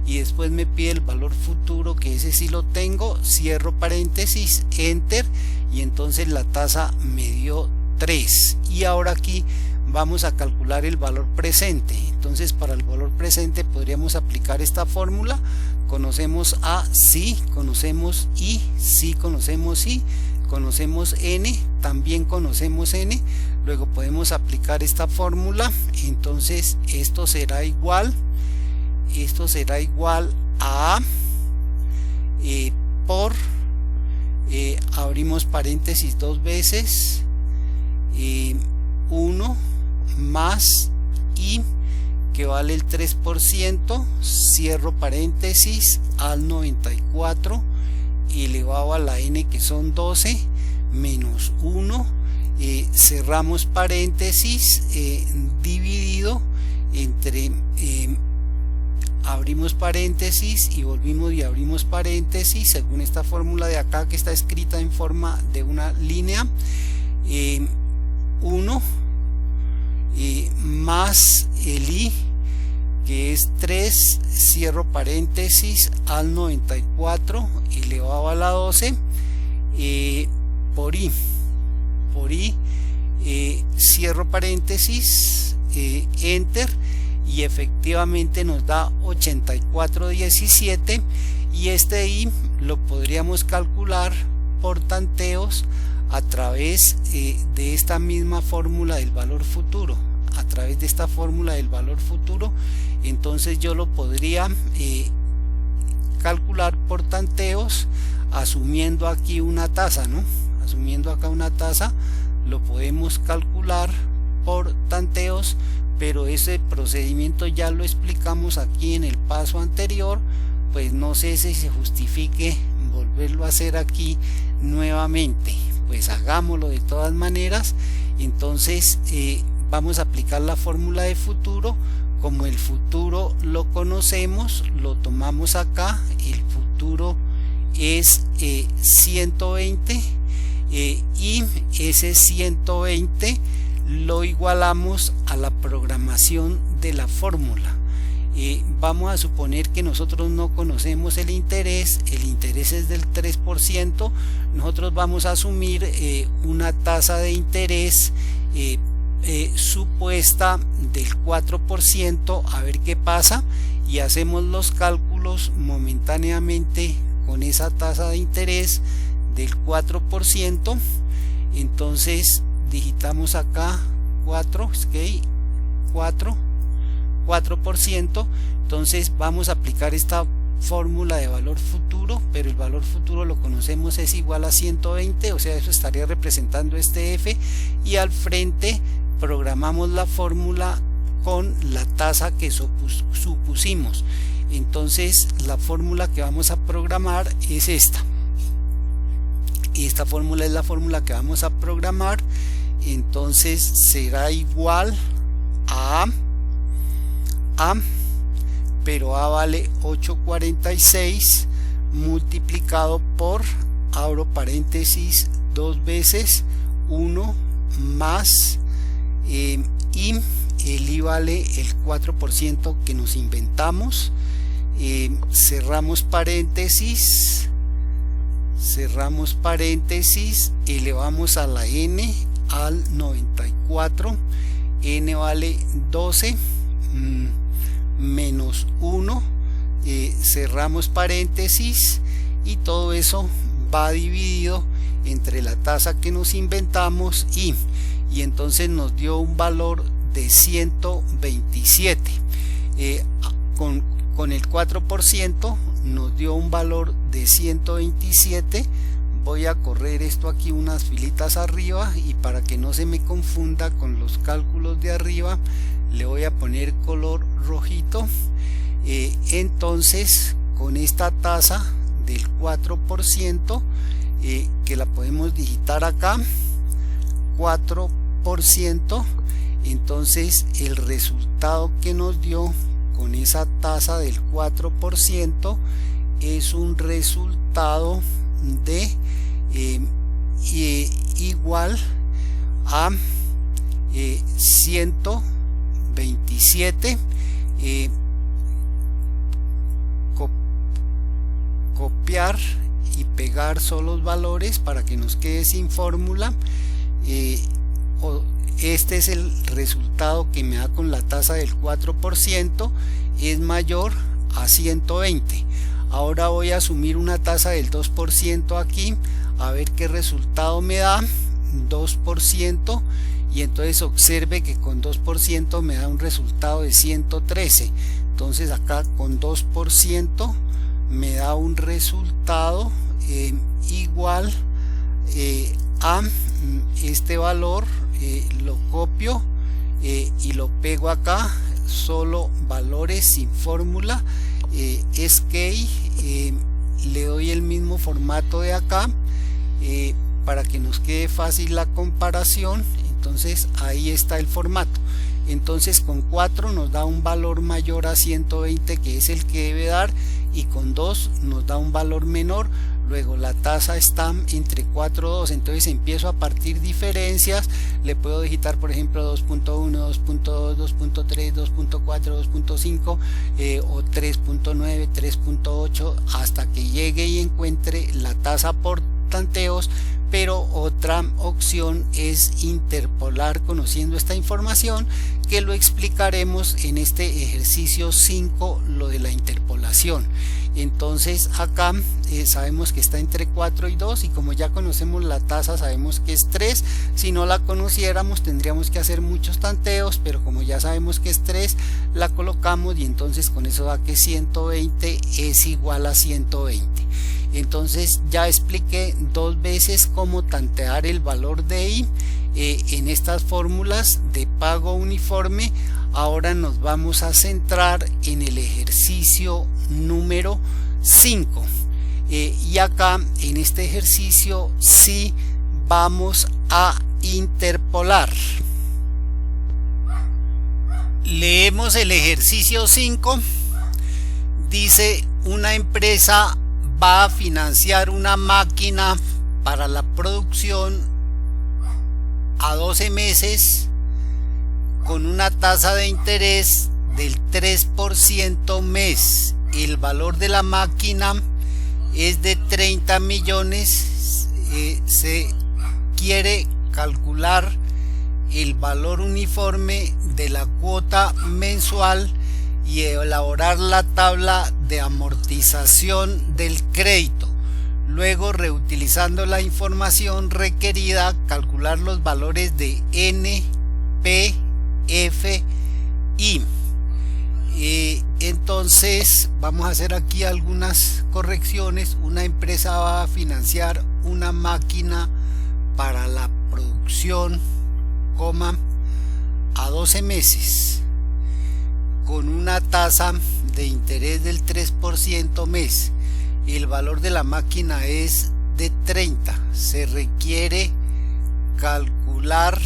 y después me pide el valor futuro, que ese sí lo tengo, cierro paréntesis, enter, y entonces la tasa me dio 3. Y ahora aquí vamos a calcular el valor presente. Entonces para el valor presente podríamos aplicar esta fórmula. Conocemos A, sí, conocemos I, sí, conocemos I, conocemos N, también conocemos N. Luego podemos aplicar esta fórmula. Entonces esto será igual a por abrimos paréntesis dos veces, 1 más I, que vale el 3%, cierro paréntesis, al 94 elevado a la n, que son 12, menos 1, cerramos paréntesis, dividido entre abrimos paréntesis y volvimos y abrimos paréntesis según esta fórmula de acá, que está escrita en forma de una línea. 1 más el I, que es 3, cierro paréntesis, al 94 elevado a la 12, por I, cierro paréntesis, enter, y efectivamente nos da 84.17, y este I lo podríamos calcular por tanteos a través de esta misma fórmula del valor futuro. A través de esta fórmula del valor futuro, entonces yo lo podría calcular por tanteos, asumiendo aquí una tasa, ¿no? Asumiendo acá una tasa, lo podemos calcular por tanteos, pero ese procedimiento ya lo explicamos aquí en el paso anterior, pues no sé si se justifique volverlo a hacer aquí nuevamente. Pues hagámoslo de todas maneras. Entonces vamos a aplicar la fórmula de futuro. Como el futuro lo conocemos, lo tomamos acá. El futuro es 120, y ese 120 lo igualamos a la programación de la fórmula. Vamos a suponer que nosotros no conocemos el interés es del 3%, nosotros vamos a asumir una tasa de interés supuesta del 4%, a ver qué pasa, y hacemos los cálculos momentáneamente con esa tasa de interés del 4%. Entonces digitamos acá 4%, entonces vamos a aplicar esta fórmula de valor futuro, pero el valor futuro lo conocemos, es igual a 120, o sea, eso estaría representando este F, y al frente programamos la fórmula con la tasa que supusimos. Entonces la fórmula que vamos a programar es esta, y esta fórmula es la fórmula que vamos a programar. Entonces será igual a pero A vale 8.46 multiplicado por, abro paréntesis dos veces, 1 más y el I vale el 4% que nos inventamos, cerramos paréntesis, elevamos a la n al 94, n vale 12, menos 1, cerramos paréntesis, y todo eso va dividido entre la tasa que nos inventamos y entonces nos dio un valor de 127. Con el 4% nos dio un valor de 127. Voy a correr esto aquí unas filitas arriba, y para que no se me confunda con los cálculos de arriba le voy a poner color rojito. Entonces, con esta tasa del 4%, que la podemos digitar acá, 4%, entonces el resultado que nos dio con esa tasa del 4% es un resultado de igual a 127. Copiar y pegar solo los valores para que nos quede sin fórmula. Este es el resultado que me da con la tasa del 4%, es mayor a 120. Ahora voy a asumir una tasa del 2% aquí, a ver qué resultado me da. 2%, y entonces observe que con 2% me da un resultado de 113. Entonces acá con 2% me da un resultado igual a este valor. Lo copio y lo pego acá, solo valores sin fórmula. Escape, le doy el mismo formato de acá para que nos quede fácil la comparación. Entonces ahí está el formato. Entonces con 4 nos da un valor mayor a 120, que es el que debe dar, y con 2 nos da un valor menor. Luego la tasa está entre 4 y 2, entonces empiezo a partir diferencias. Le puedo digitar, por ejemplo, 2.1, 2.2, 2.3, 2.4, 2.5 o 3.9, 3.8, hasta que llegue y encuentre la tasa por tanteos. Pero otra opción es interpolar conociendo esta información, que lo explicaremos en este ejercicio 5, lo de la interpolación. Entonces acá sabemos que está entre 4 y 2, y como ya conocemos la tasa sabemos que es 3. Si no la conociéramos tendríamos que hacer muchos tanteos, pero como ya sabemos que es 3, la colocamos, y entonces con eso da que 120 es igual a 120. Entonces ya expliqué 2 veces cómo tantear el valor de I en estas fórmulas de pago uniforme. Ahora nos vamos a centrar en el ejercicio número 5, y acá en este ejercicio sí vamos a interpolar. Leemos el ejercicio 5. Dice: una empresa va a financiar una máquina para la producción a 12 meses con una tasa de interés del 3% mes. El valor de la máquina es de 30 millones. Se quiere calcular el valor uniforme de la cuota mensual y elaborar la tabla de amortización del crédito. Luego, reutilizando la información requerida, calcular los valores de N, P, F, I. Entonces vamos a hacer aquí algunas correcciones. Una empresa va a financiar una máquina para la producción, a 12 meses con una tasa de interés del 3% mes. El valor de la máquina es de 30. Se requiere calcular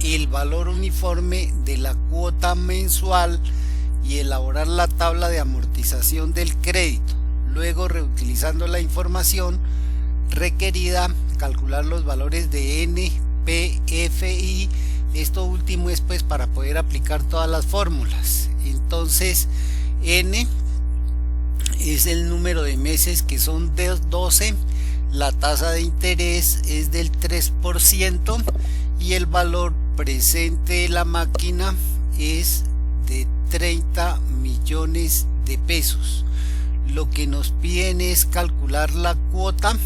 el valor uniforme de la cuota mensual y elaborar la tabla de amortización del crédito. Luego, reutilizando la información requerida, calcular los valores de N, P, F, I. Esto último es pues para poder aplicar todas las fórmulas. Entonces N es el número de meses, que son de 12. La tasa de interés es del 3% y el valor presente de la máquina es de 30 millones de pesos. Lo que nos piden es calcular la cuota,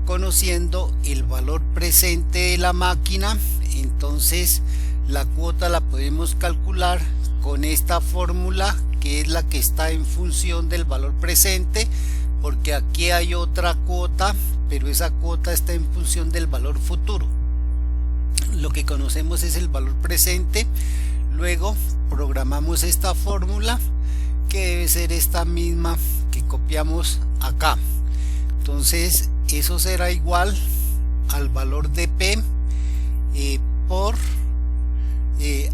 conociendo el valor presente de la máquina. Entonces la cuota la podemos calcular con esta fórmula, que es la que está en función del valor presente, porque aquí hay otra cuota, pero esa cuota está en función del valor futuro. Lo que conocemos es el valor presente. Luego programamos esta fórmula, que debe ser esta misma que copiamos acá. Entonces eso será igual al valor de P por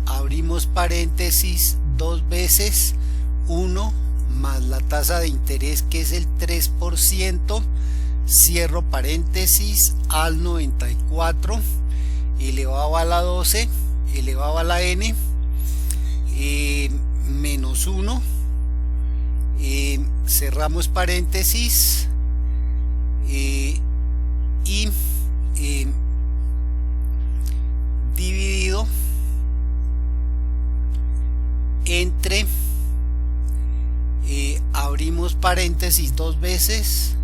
abrimos paréntesis 2 veces 1 más la tasa de interés, que es el 3%, cierro paréntesis, al 94 elevado a la 12 elevado a la n, menos 1, cerramos paréntesis, y dividido entre abrimos paréntesis 2 veces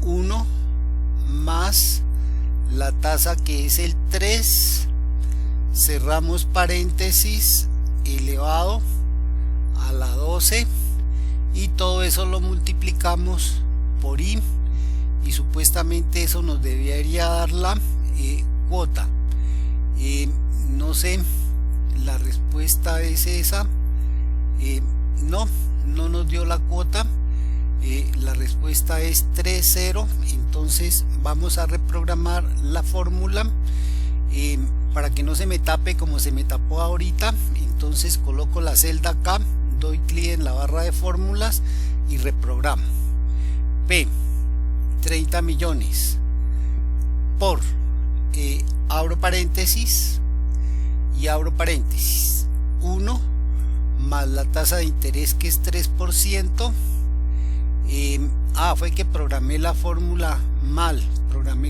1 más la tasa, que es el 3, cerramos paréntesis, elevado a la 12, y todo eso lo multiplicamos por i, y supuestamente eso nos debería dar la cuota. No sé, la respuesta es esa. No nos dio la cuota. La respuesta es 3,0. Entonces vamos a reprogramar la fórmula para que no se me tape como se me tapó ahorita. Entonces coloco la celda acá, doy clic en la barra de fórmulas y reprogramo. P, 30 millones por abro paréntesis y abro paréntesis 1 más la tasa de interés, que es 3%. Fue que programé la fórmula mal,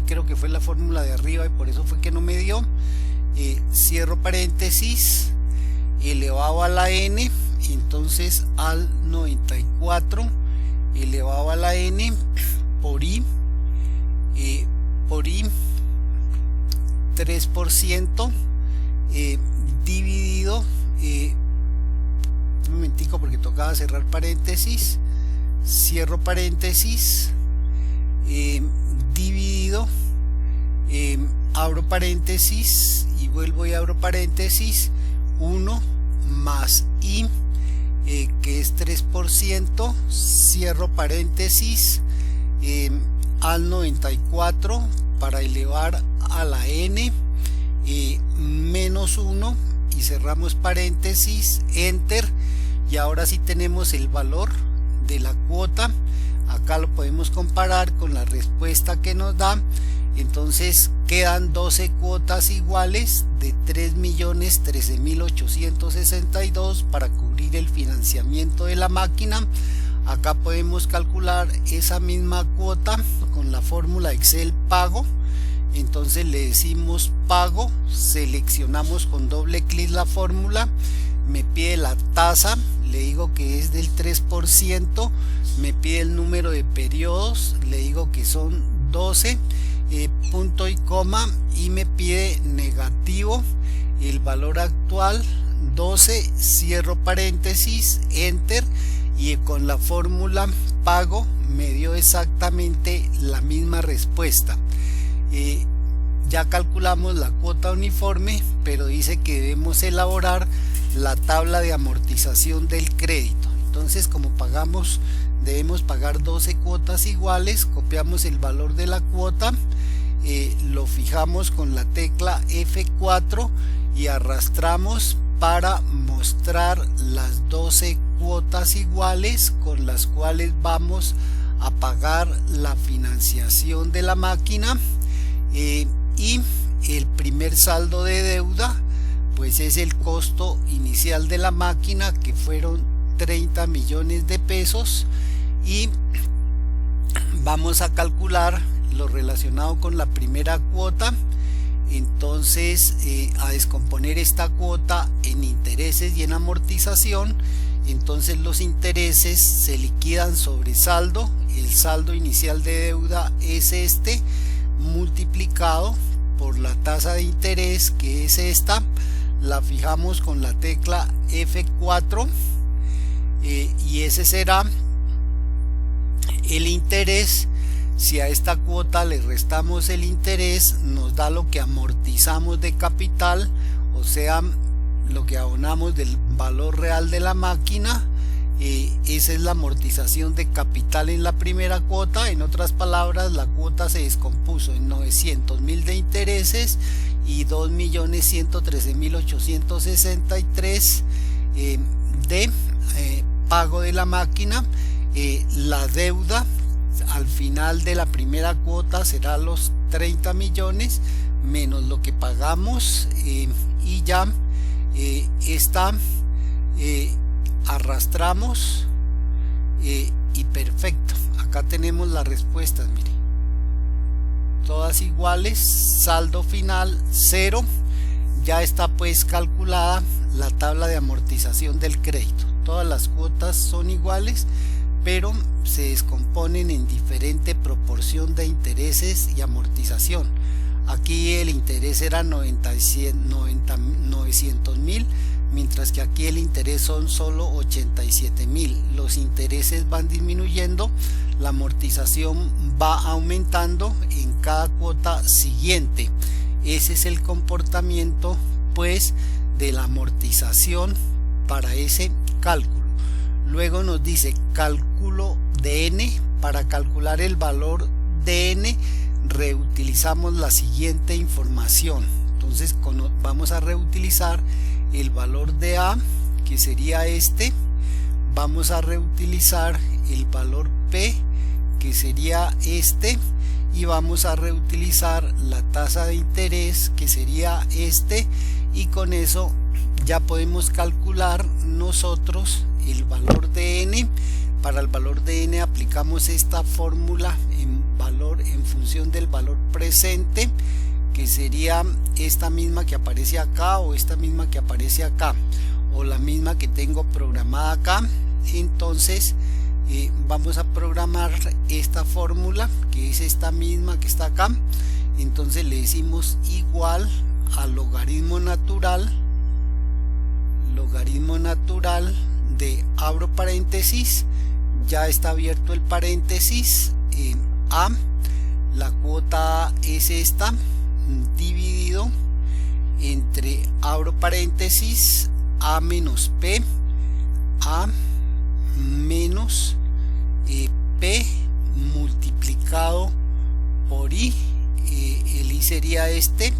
creo que fue la fórmula de arriba y por eso fue que no me dio. Cierro paréntesis, elevado a la n, entonces al 94 elevado a la n por i 3%, dividido, un momentico porque tocaba cerrar paréntesis, cierro paréntesis, dividido, abro paréntesis y vuelvo y abro paréntesis, 1 más i, que es 3%, cierro paréntesis, al 94 para elevar a la n, menos 1, y cerramos paréntesis, enter, y ahora sí tenemos el valor de la cuota. Acá lo podemos comparar con la respuesta que nos da. Entonces quedan 12 cuotas iguales de 3.013.862 para cubrir el financiamiento de la máquina. Acá podemos calcular esa misma cuota con la fórmula Excel pago. Entonces le decimos pago, seleccionamos con doble clic la fórmula, me pide la tasa, le digo que es del 3%, me pide el número de periodos, le digo que son 12, punto y coma, y me pide negativo, el valor actual 12, cierro paréntesis, enter, y con la fórmula pago me dio exactamente la misma respuesta. Ya calculamos la cuota uniforme, pero dice que debemos elaborar la tabla de amortización del crédito. Entonces, como debemos pagar 12 cuotas iguales, copiamos el valor de la cuota, lo fijamos con la tecla F4 y arrastramos para mostrar las 12 cuotas iguales con las cuales vamos a pagar la financiación de la máquina. Y el primer saldo de deuda pues es el costo inicial de la máquina, que fueron 30 millones de pesos, y vamos a calcular lo relacionado con la primera cuota. Entonces a descomponer esta cuota en intereses y en amortización, entonces los intereses se liquidan sobre saldo. El saldo inicial de deuda es este multiplicado por la tasa de interés, que es esta. La fijamos con la tecla F4 y ese será el interés. Si a esta cuota le restamos el interés, nos da lo que amortizamos de capital, o sea, lo que abonamos del valor real de la máquina. Esa es la amortización de capital en la primera cuota. En otras palabras, la cuota se descompuso en 900.000 de intereses y 2.113.863 de pago de la máquina. La deuda al final de la primera cuota será los 30 millones menos lo que pagamos, y ya está, arrastramos y perfecto. Acá tenemos las respuestas, mire, todas iguales, saldo final 0. Ya está pues calculada la tabla de amortización del crédito. Todas las cuotas son iguales, pero se descomponen en diferente proporción de intereses y amortización. Aquí el interés era 900.000, mientras que aquí el interés son solo 87.000. Los intereses van disminuyendo, la amortización va aumentando en cada cuota siguiente. Ese es el comportamiento pues de la amortización para ese cálculo. Luego nos dice cálculo de n. Para calcular el valor de n reutilizamos la siguiente información. Entonces vamos a reutilizar el valor de a, que sería este. Vamos a reutilizar el valor p, que sería este, y vamos a reutilizar la tasa de interés, que sería este, y con eso ya podemos calcular nosotros el valor de n. Para el valor de n aplicamos esta fórmula en función del valor presente, que sería esta misma que aparece acá, o esta misma que aparece acá, o la misma que tengo programada acá. Entonces vamos a programar esta fórmula, que es esta misma que está acá. Entonces le decimos igual a logaritmo natural de, abro paréntesis, ya está abierto el paréntesis, a, la cuota es esta, dividido entre, abro paréntesis, a menos p, a menos p multiplicado por i. El i sería este,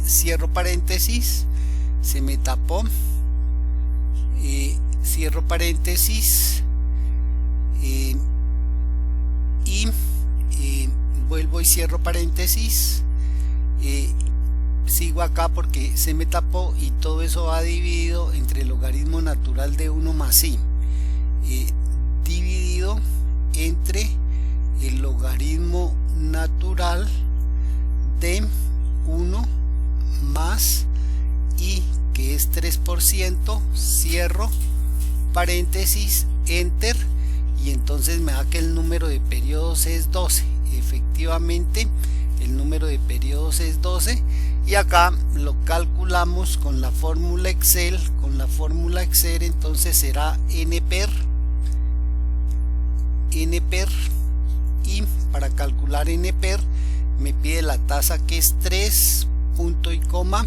cierro paréntesis, se me tapó, cierro paréntesis, y vuelvo y cierro paréntesis, sigo acá porque se me tapó, y todo eso va dividido entre el logaritmo natural de 1 más i, dividido entre el logaritmo natural de 1 más i, que es 3%, cierro paréntesis, enter, y entonces me da que el número de periodos es 12. Efectivamente el número de periodos es 12, y acá lo calculamos con la fórmula Excel. Entonces será nper, y para calcular nper me pide la tasa, que es 3, punto y coma,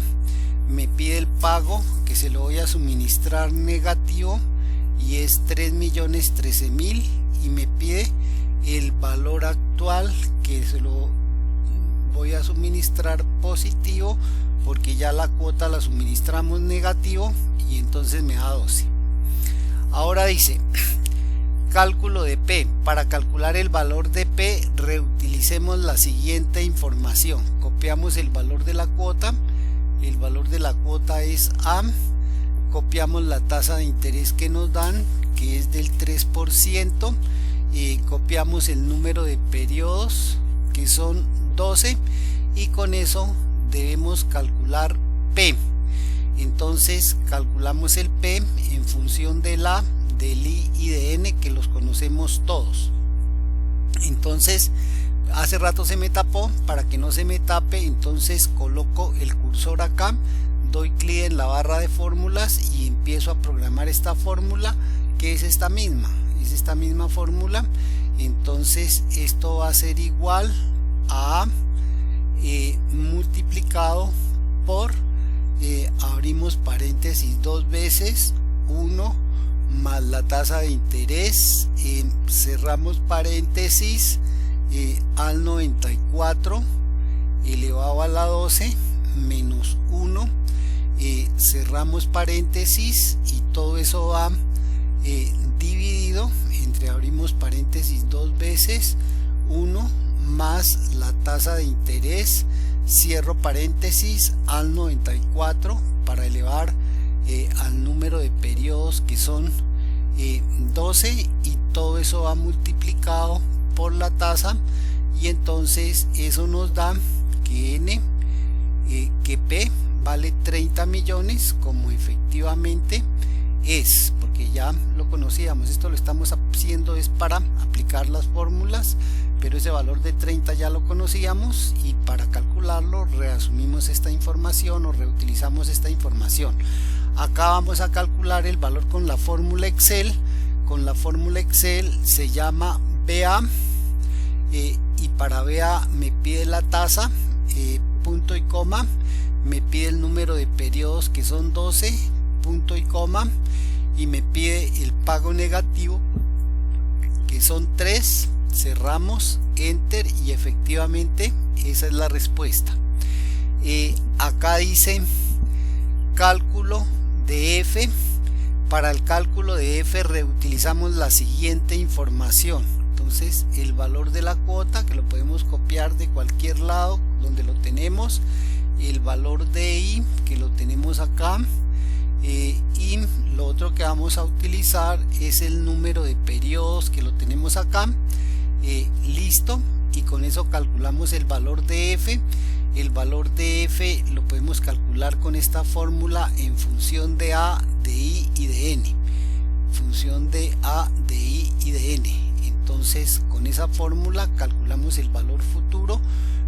me pide el pago, que se lo voy a suministrar negativo, y es 3.013.000, y me pide el valor actual, que se lo voy a suministrar positivo, porque ya la cuota la suministramos negativo, y entonces me da 12. Ahora dice cálculo de p. Para calcular el valor de p reutilicemos la siguiente información. Copiamos el valor de la cuota. El valor de la cuota es a, copiamos la tasa de interés que nos dan, que es del 3%, y copiamos el número de periodos, que son 12, y con eso debemos calcular p. Entonces calculamos el P en función de la, del I y de N, que los conocemos todos. Entonces hace rato se me tapó, para que no se me tape, entonces coloco el cursor acá, doy clic en la barra de fórmulas y empiezo a programar esta fórmula, que es esta misma fórmula. Entonces esto va a ser igual a multiplicado por, abrimos paréntesis dos veces, 1 más la tasa de interés, cerramos paréntesis, al 94 elevado a la 12 menos 1, cerramos paréntesis, y todo eso va dividido entre, abrimos paréntesis dos veces, 1 más la tasa de interés, cierro paréntesis, al 94 para elevar al número de periodos, que son 12, y todo eso va multiplicado por la tasa, y entonces eso nos da que que P vale 30 millones, como efectivamente es, porque ya lo conocíamos. Esto lo estamos haciendo es para aplicar las fórmulas, pero ese valor de 30 ya lo conocíamos, y para calcularlo reasumimos esta información o reutilizamos esta información. Acá vamos a calcular el valor con la fórmula Excel. Con la fórmula Excel se llama BA, y para BA me pide la tasa, punto y coma, me pide el número de periodos, que son 12, punto y coma, y me pide el pago negativo, que son 3, cerramos, enter, y efectivamente esa es la respuesta. Acá dice cálculo de F. Para el cálculo de F reutilizamos la siguiente información. Entonces el valor de la cuota, que lo podemos copiar de cualquier lado donde lo tenemos, el valor de I, que lo tenemos acá, y lo otro que vamos a utilizar es el número de periodos, que lo tenemos acá. Listo, y con eso calculamos el valor de F. El valor de F lo podemos calcular con esta fórmula en función de A, de I y de N. Función de A, de I y de N. Entonces con esa fórmula calculamos el valor futuro.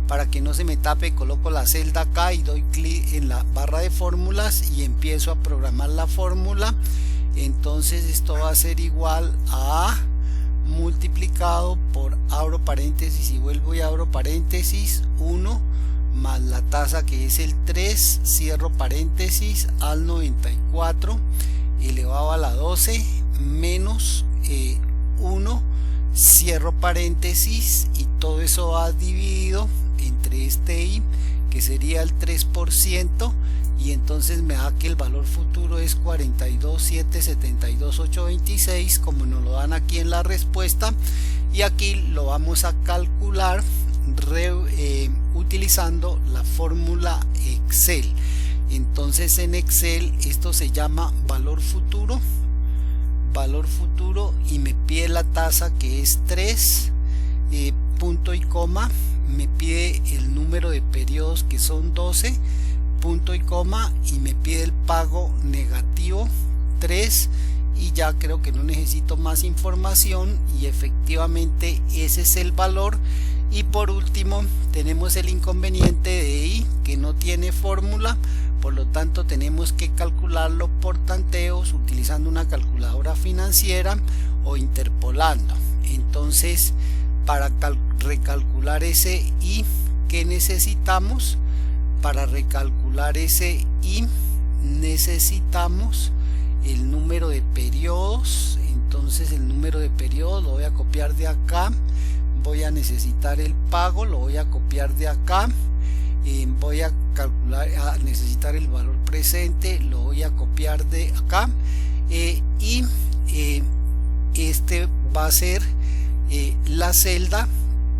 Para que no se me tape, coloco la celda acá y doy clic en la barra de fórmulas y empiezo a programar la fórmula. Entonces esto va a ser igual a multiplicado por, abro paréntesis y vuelvo y abro paréntesis, 1 más la tasa, que es el 3, cierro paréntesis, al 94 elevado a la 12 menos 1, cierro paréntesis, y todo eso va dividido entre este I, que sería el 3%, y entonces me da que el valor futuro es 42.772.826, como nos lo dan aquí en la respuesta, y aquí lo vamos a calcular utilizando la fórmula Excel. Entonces en Excel esto se llama valor futuro, y me pide la tasa, que es 3, punto y coma, me pide el número de periodos, que son 12, punto y coma, y me pide el pago negativo, 3, y ya creo que no necesito más información, y efectivamente ese es el valor. Y por último tenemos el inconveniente de I, que no tiene fórmula, por lo tanto tenemos que calcularlo por tanteos utilizando una calculadora financiera o interpolando. Entonces, para recalcular ese I, ¿qué necesitamos? Para recalcular ese I necesitamos el número de periodos. Entonces el número de periodos lo voy a copiar de acá. Voy a necesitar el pago, lo voy a copiar de acá. Voy a necesitar el valor presente, lo voy a copiar de acá. Y este va a ser la celda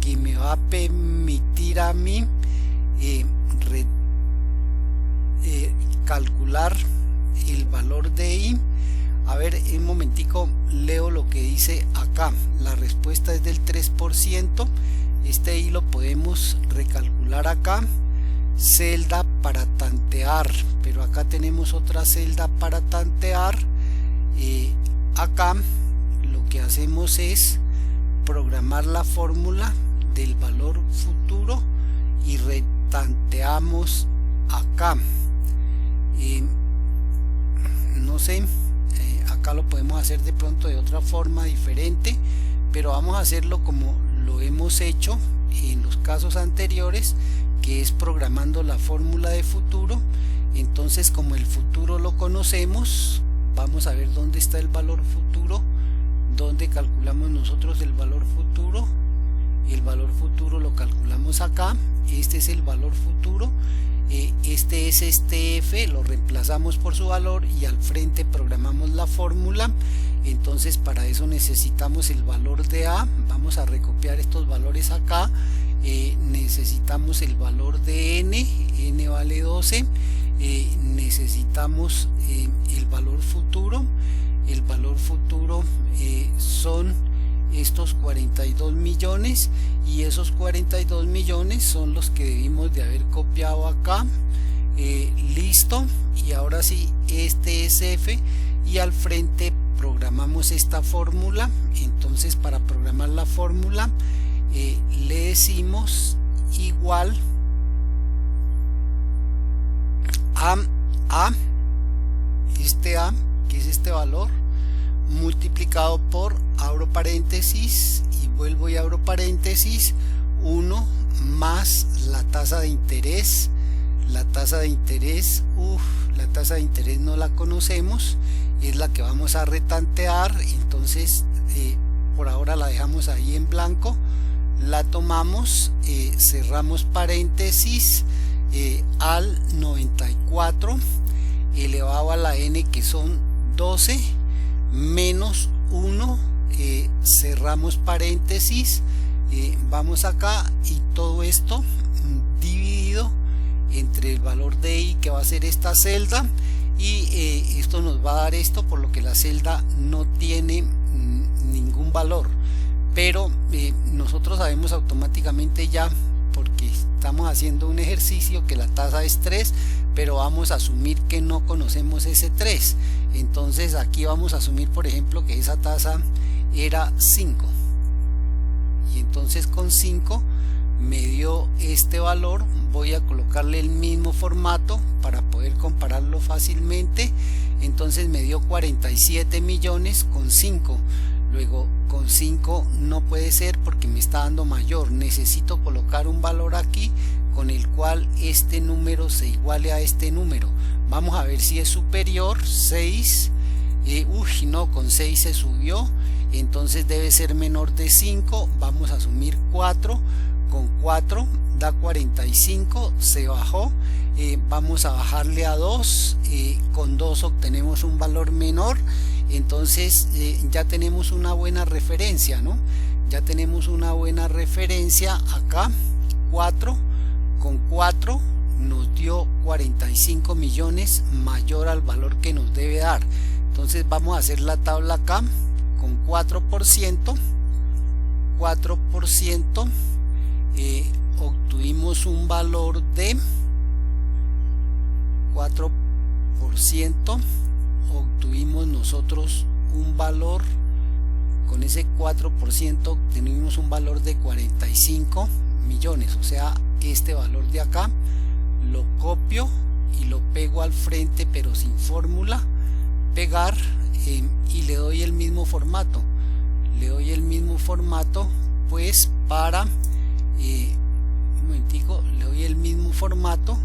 que me va a permitir a mí calcular el valor de I. A ver, un momentico, leo lo que dice acá. La respuesta es del 3%. Este I lo podemos recalcular acá. Celda para tantear tantear, pero acá tenemos otra celda para tantear. Acá lo que hacemos es programar la fórmula del valor futuro y retanteamos acá. No sé, acá lo podemos hacer de pronto de otra forma diferente, pero vamos a hacerlo como lo hemos hecho en los casos anteriores, que es programando la fórmula de futuro. Entonces, como el futuro lo conocemos, vamos a ver dónde está el valor futuro, dónde calculamos nosotros el valor futuro. El valor futuro lo calculamos acá. Este es el valor futuro. Este es este F, lo reemplazamos por su valor y al frente programamos la fórmula. Entonces, para eso necesitamos el valor de A. Vamos a recopiar estos valores acá. Necesitamos el valor de N vale 12. Necesitamos el valor futuro. El valor futuro son estos 42 millones, y esos 42 millones son los que debimos de haber copiado acá. Listo, y ahora sí, este es F, y al frente programamos esta fórmula. Entonces, para programar la fórmula le decimos igual a este A, que es este valor, multiplicado por, abro paréntesis y vuelvo y abro paréntesis, 1 más la tasa de interés. La tasa de interés, la tasa de interés no la conocemos, es la que vamos a retantear. Entonces por ahora la dejamos ahí en blanco, la tomamos, cerramos paréntesis, al 94 elevado a la n, que son 12, menos 1, cerramos paréntesis, vamos acá, y todo esto dividido entre el valor de I, que va a ser esta celda, y esto nos va a dar esto, por lo que la celda no tiene ningún valor. Pero nosotros sabemos automáticamente ya, porque estamos haciendo un ejercicio, que la tasa es 3, pero vamos a asumir que no conocemos ese 3. Entonces aquí vamos a asumir, por ejemplo, que esa tasa era 5, y entonces con 5 me dio este valor. Voy a colocarle el mismo formato para poder compararlo fácilmente. Entonces me dio 47 millones con 5. Luego, con 5 no puede ser porque me está dando mayor. Necesito colocar un valor aquí con el cual este número se iguale a este número. Vamos a ver si es superior. 6. No, con 6 se subió. Entonces debe ser menor de 5. Vamos a asumir 4. Con 4 da 45, se bajó. Vamos a bajarle a 2. Con 2 obtenemos un valor menor. Entonces ya tenemos una buena referencia, ¿no? Ya tenemos una buena referencia acá. 4 con 4 nos dio 45 millones, mayor al valor que nos debe dar. Entonces vamos a hacer la tabla acá. Con 4%, obtuvimos un valor de 4%, obtuvimos nosotros un valor, con ese 4% obtuvimos un valor de 45 millones. O sea, este valor de acá lo copio y lo pego al frente, pero sin fórmula. Pegar, y le doy el mismo formato. Le doy el mismo formato, pues para un momentico, le doy el mismo formato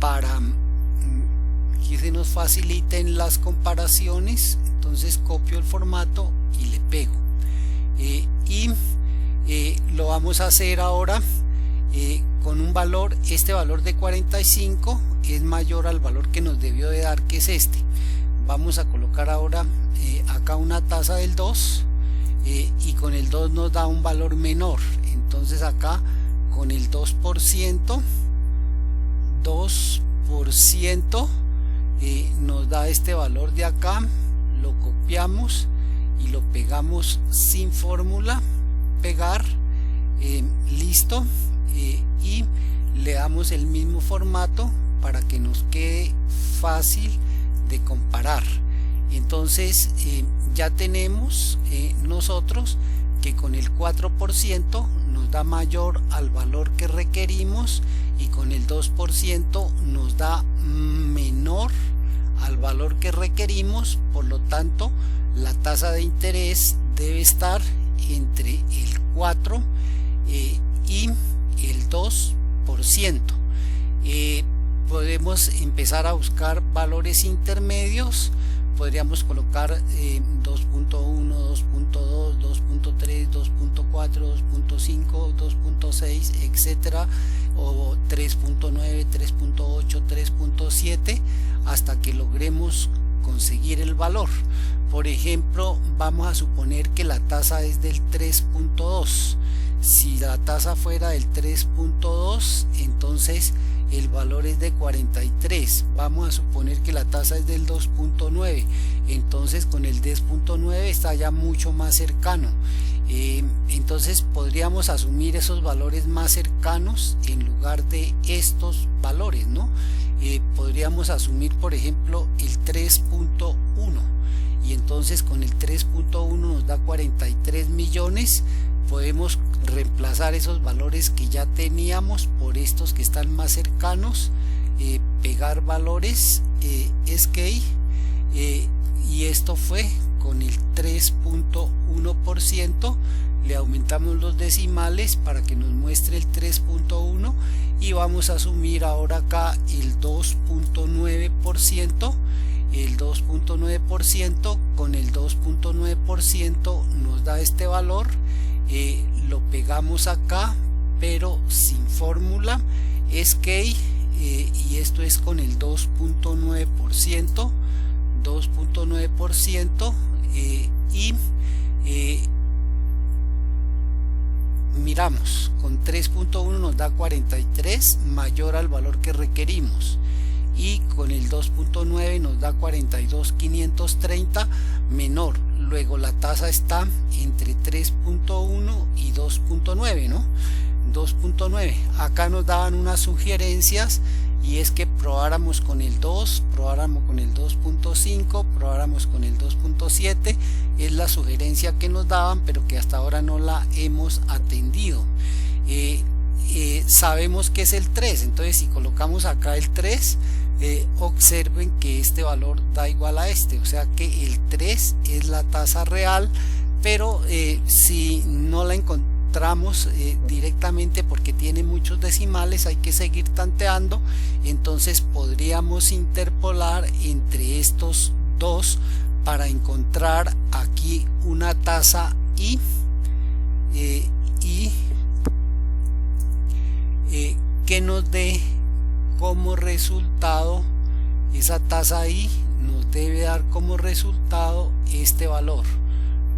para que se nos faciliten las comparaciones. Entonces copio el formato y le pego, y lo vamos a hacer ahora con un valor. Este valor de 45 es mayor al valor que nos debió de dar, que es este. Vamos a colocar ahora acá una tasa del 2, y con el 2 nos da un valor menor. Entonces acá con el 2% nos da este valor de acá. Lo copiamos y lo pegamos sin fórmula. Pegar, listo, y le damos el mismo formato para que nos quede fácil de comparar. Entonces ya tenemos nosotros que con el 4% nos da mayor al valor que requerimos y con el 2% nos da menor al valor que requerimos. Por lo tanto, la tasa de interés debe estar entre el 4 y el 2%. Podemos empezar a buscar valores intermedios. Podríamos colocar 2.1, 2.2, 2.3, 2.4, 2.5, 2.6, etcétera, o 3.9, 3.8, 3.7, hasta que logremos conseguir el valor. Por ejemplo, vamos a suponer que la tasa es del 3.2. Si la tasa fuera del 3.2, entonces el valor es de 43. Vamos a suponer que la tasa es del 2.9, entonces con el 10.9 está ya mucho más cercano. Entonces podríamos asumir esos valores más cercanos en lugar de estos valores, ¿no? Podríamos asumir, por ejemplo, el 3.1, y entonces con el 3.1 nos da 43 millones. Podemos reemplazar esos valores que ya teníamos por estos que están más cercanos, pegar valores, escape, y esto fue con el 3.1%. Le aumentamos los decimales para que nos muestre el 3.1 y vamos a asumir ahora acá el 2.9%. El 2.9% con el 2.9% nos da este valor. Lo pegamos acá, pero sin fórmula, escape, y esto es con el 2.9%, 2.9%, y miramos, con 3.1 nos da 43, mayor al valor que requerimos, y con el 2.9 nos da 42.530, menor. Luego la tasa está entre 3.1 y 2.9, ¿no? 2.9. Acá nos daban unas sugerencias, y es que probáramos con el 2, probáramos con el 2.5, probáramos con el 2.7. Es la sugerencia que nos daban, pero que hasta ahora no la hemos atendido. Sabemos que es el 3, entonces si colocamos acá el 3, observen que este valor da igual a este, o sea que el 3 es la tasa real, pero si no la encontramos directamente porque tiene muchos decimales, hay que seguir tanteando. Entonces podríamos interpolar entre estos dos para encontrar aquí una tasa I, que nos dé como resultado, esa tasa I nos debe dar como resultado este valor.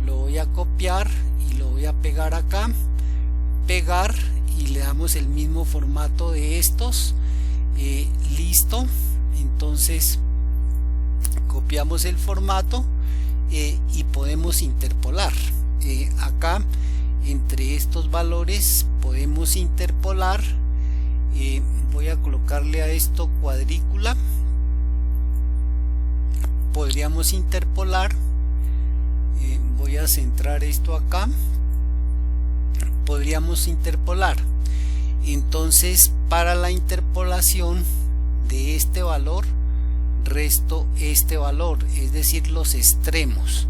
Lo voy a copiar y lo voy a pegar acá, pegar, y le damos el mismo formato de estos. Listo. Entonces copiamos el formato y podemos interpolar. Acá entre estos valores podemos interpolar. Voy a colocarle a esto cuadrícula. Podríamos interpolar. Voy a centrar esto acá. Podríamos interpolar. Entonces, para la interpolación de este valor, resto este valor, es decir, los extremos,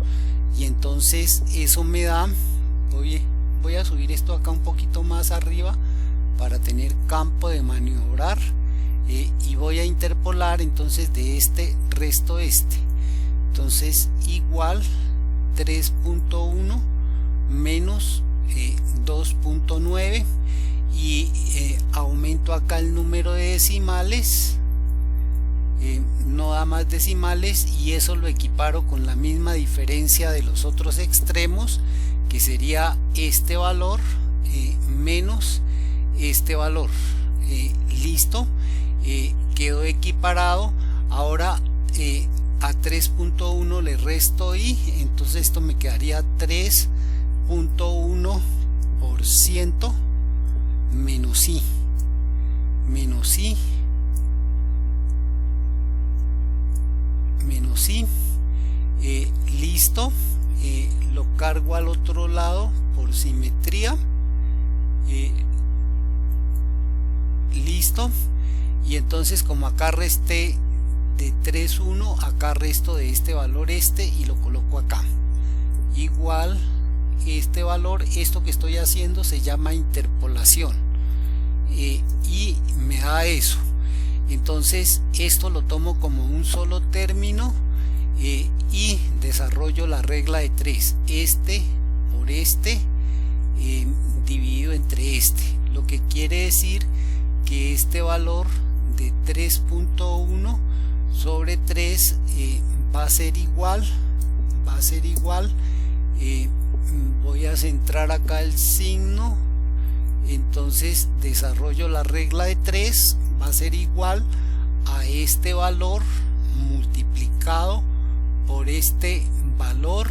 y entonces eso me da, voy a subir esto acá un poquito más arriba para tener campo de maniobrar, y voy a interpolar entonces de este resto este. Entonces igual 3.1 menos 2.9, y aumento acá el número de decimales, no da más decimales, y eso lo equiparo con la misma diferencia de los otros extremos, que sería este valor menos este valor. Listo, quedó equiparado. Ahora a 3.1 le resto I, entonces esto me quedaría 3.1% menos I menos I, listo. Lo cargo al otro lado por simetría, listo. Y entonces, como acá resté de 3,1, acá resto de este valor y lo coloco acá, igual este valor. Esto que estoy haciendo se llama interpolación, y me da eso. Entonces esto lo tomo como un solo término, y desarrollo la regla de 3, este por este, dividido entre este, lo que quiere decir que este valor de 3.1 sobre 3 va a ser igual, voy a centrar acá el signo. Entonces desarrollo la regla de 3, va a ser igual a este valor multiplicado por este valor,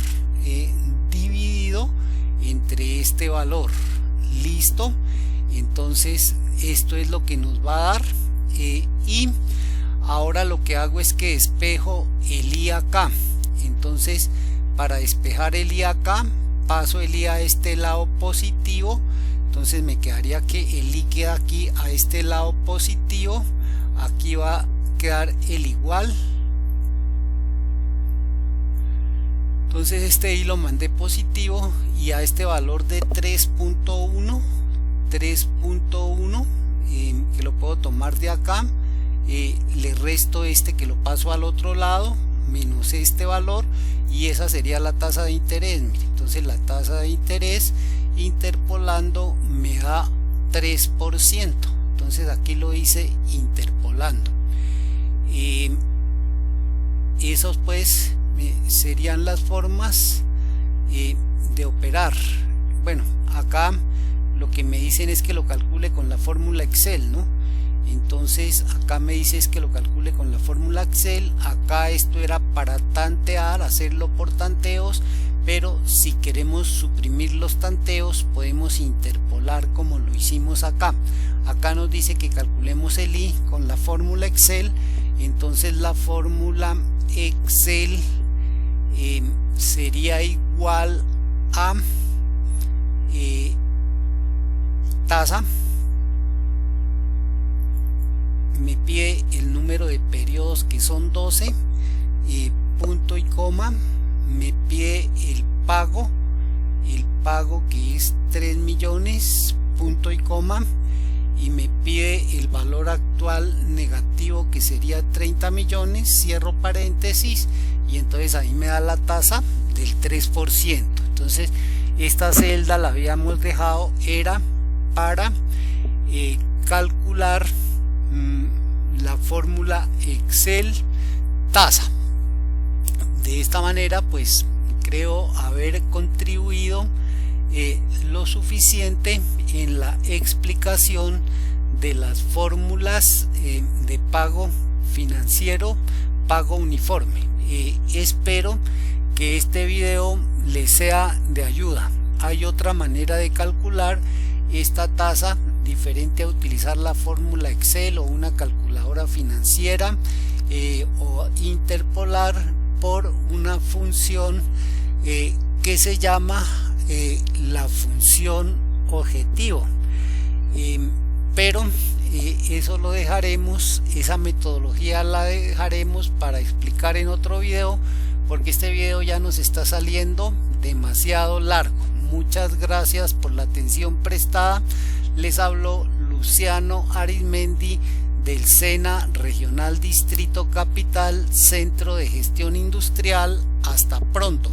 dividido entre este valor, listo. Entonces esto es lo que nos va a dar, y ahora lo que hago es que despejo el I acá. Entonces, para despejar el I acá, paso el I a este lado positivo. Entonces me quedaría que el I queda aquí a este lado positivo, aquí va a quedar el igual. Entonces este I lo mandé positivo, y a este valor de 3.1, que lo puedo tomar de acá, le resto este que lo paso al otro lado, menos este valor, y esa sería la tasa de interés. Mire, entonces la tasa de interés interpolando me da 3%. Entonces aquí lo hice interpolando. Esos pues serían las formas de operar. Bueno, acá lo que me dicen es que lo calcule con la fórmula Excel, ¿no? Entonces acá me dice que lo calcule con la fórmula Excel. Acá esto era para tantear, hacerlo por tanteos, pero si queremos suprimir los tanteos podemos interpolar como lo hicimos acá. Acá nos dice que calculemos el I con la fórmula Excel. Entonces la fórmula Excel sería igual a tasa, me pide el número de periodos que son 12, punto y coma, me pide el pago que es 3 millones, punto y coma, y me pide el valor actual negativo que sería 30 millones, cierro paréntesis, y entonces ahí me da la tasa del 3%. Entonces esta celda la habíamos dejado, era para calcular la fórmula Excel tasa. De esta manera pues creo haber contribuido lo suficiente en la explicación de las fórmulas de pago financiero, pago uniforme. Espero que este video les sea de ayuda. Hay otra manera de calcular esta tasa diferente a utilizar la fórmula Excel o una calculadora financiera, o interpolar por una función que se llama la función objetivo, pero eso lo dejaremos, esa metodología la dejaremos para explicar en otro video, porque este video ya nos está saliendo demasiado largo. Muchas gracias por la atención prestada. Les habló Luciano Arizmendi del SENA Regional Distrito Capital, Centro de Gestión Industrial. Hasta pronto.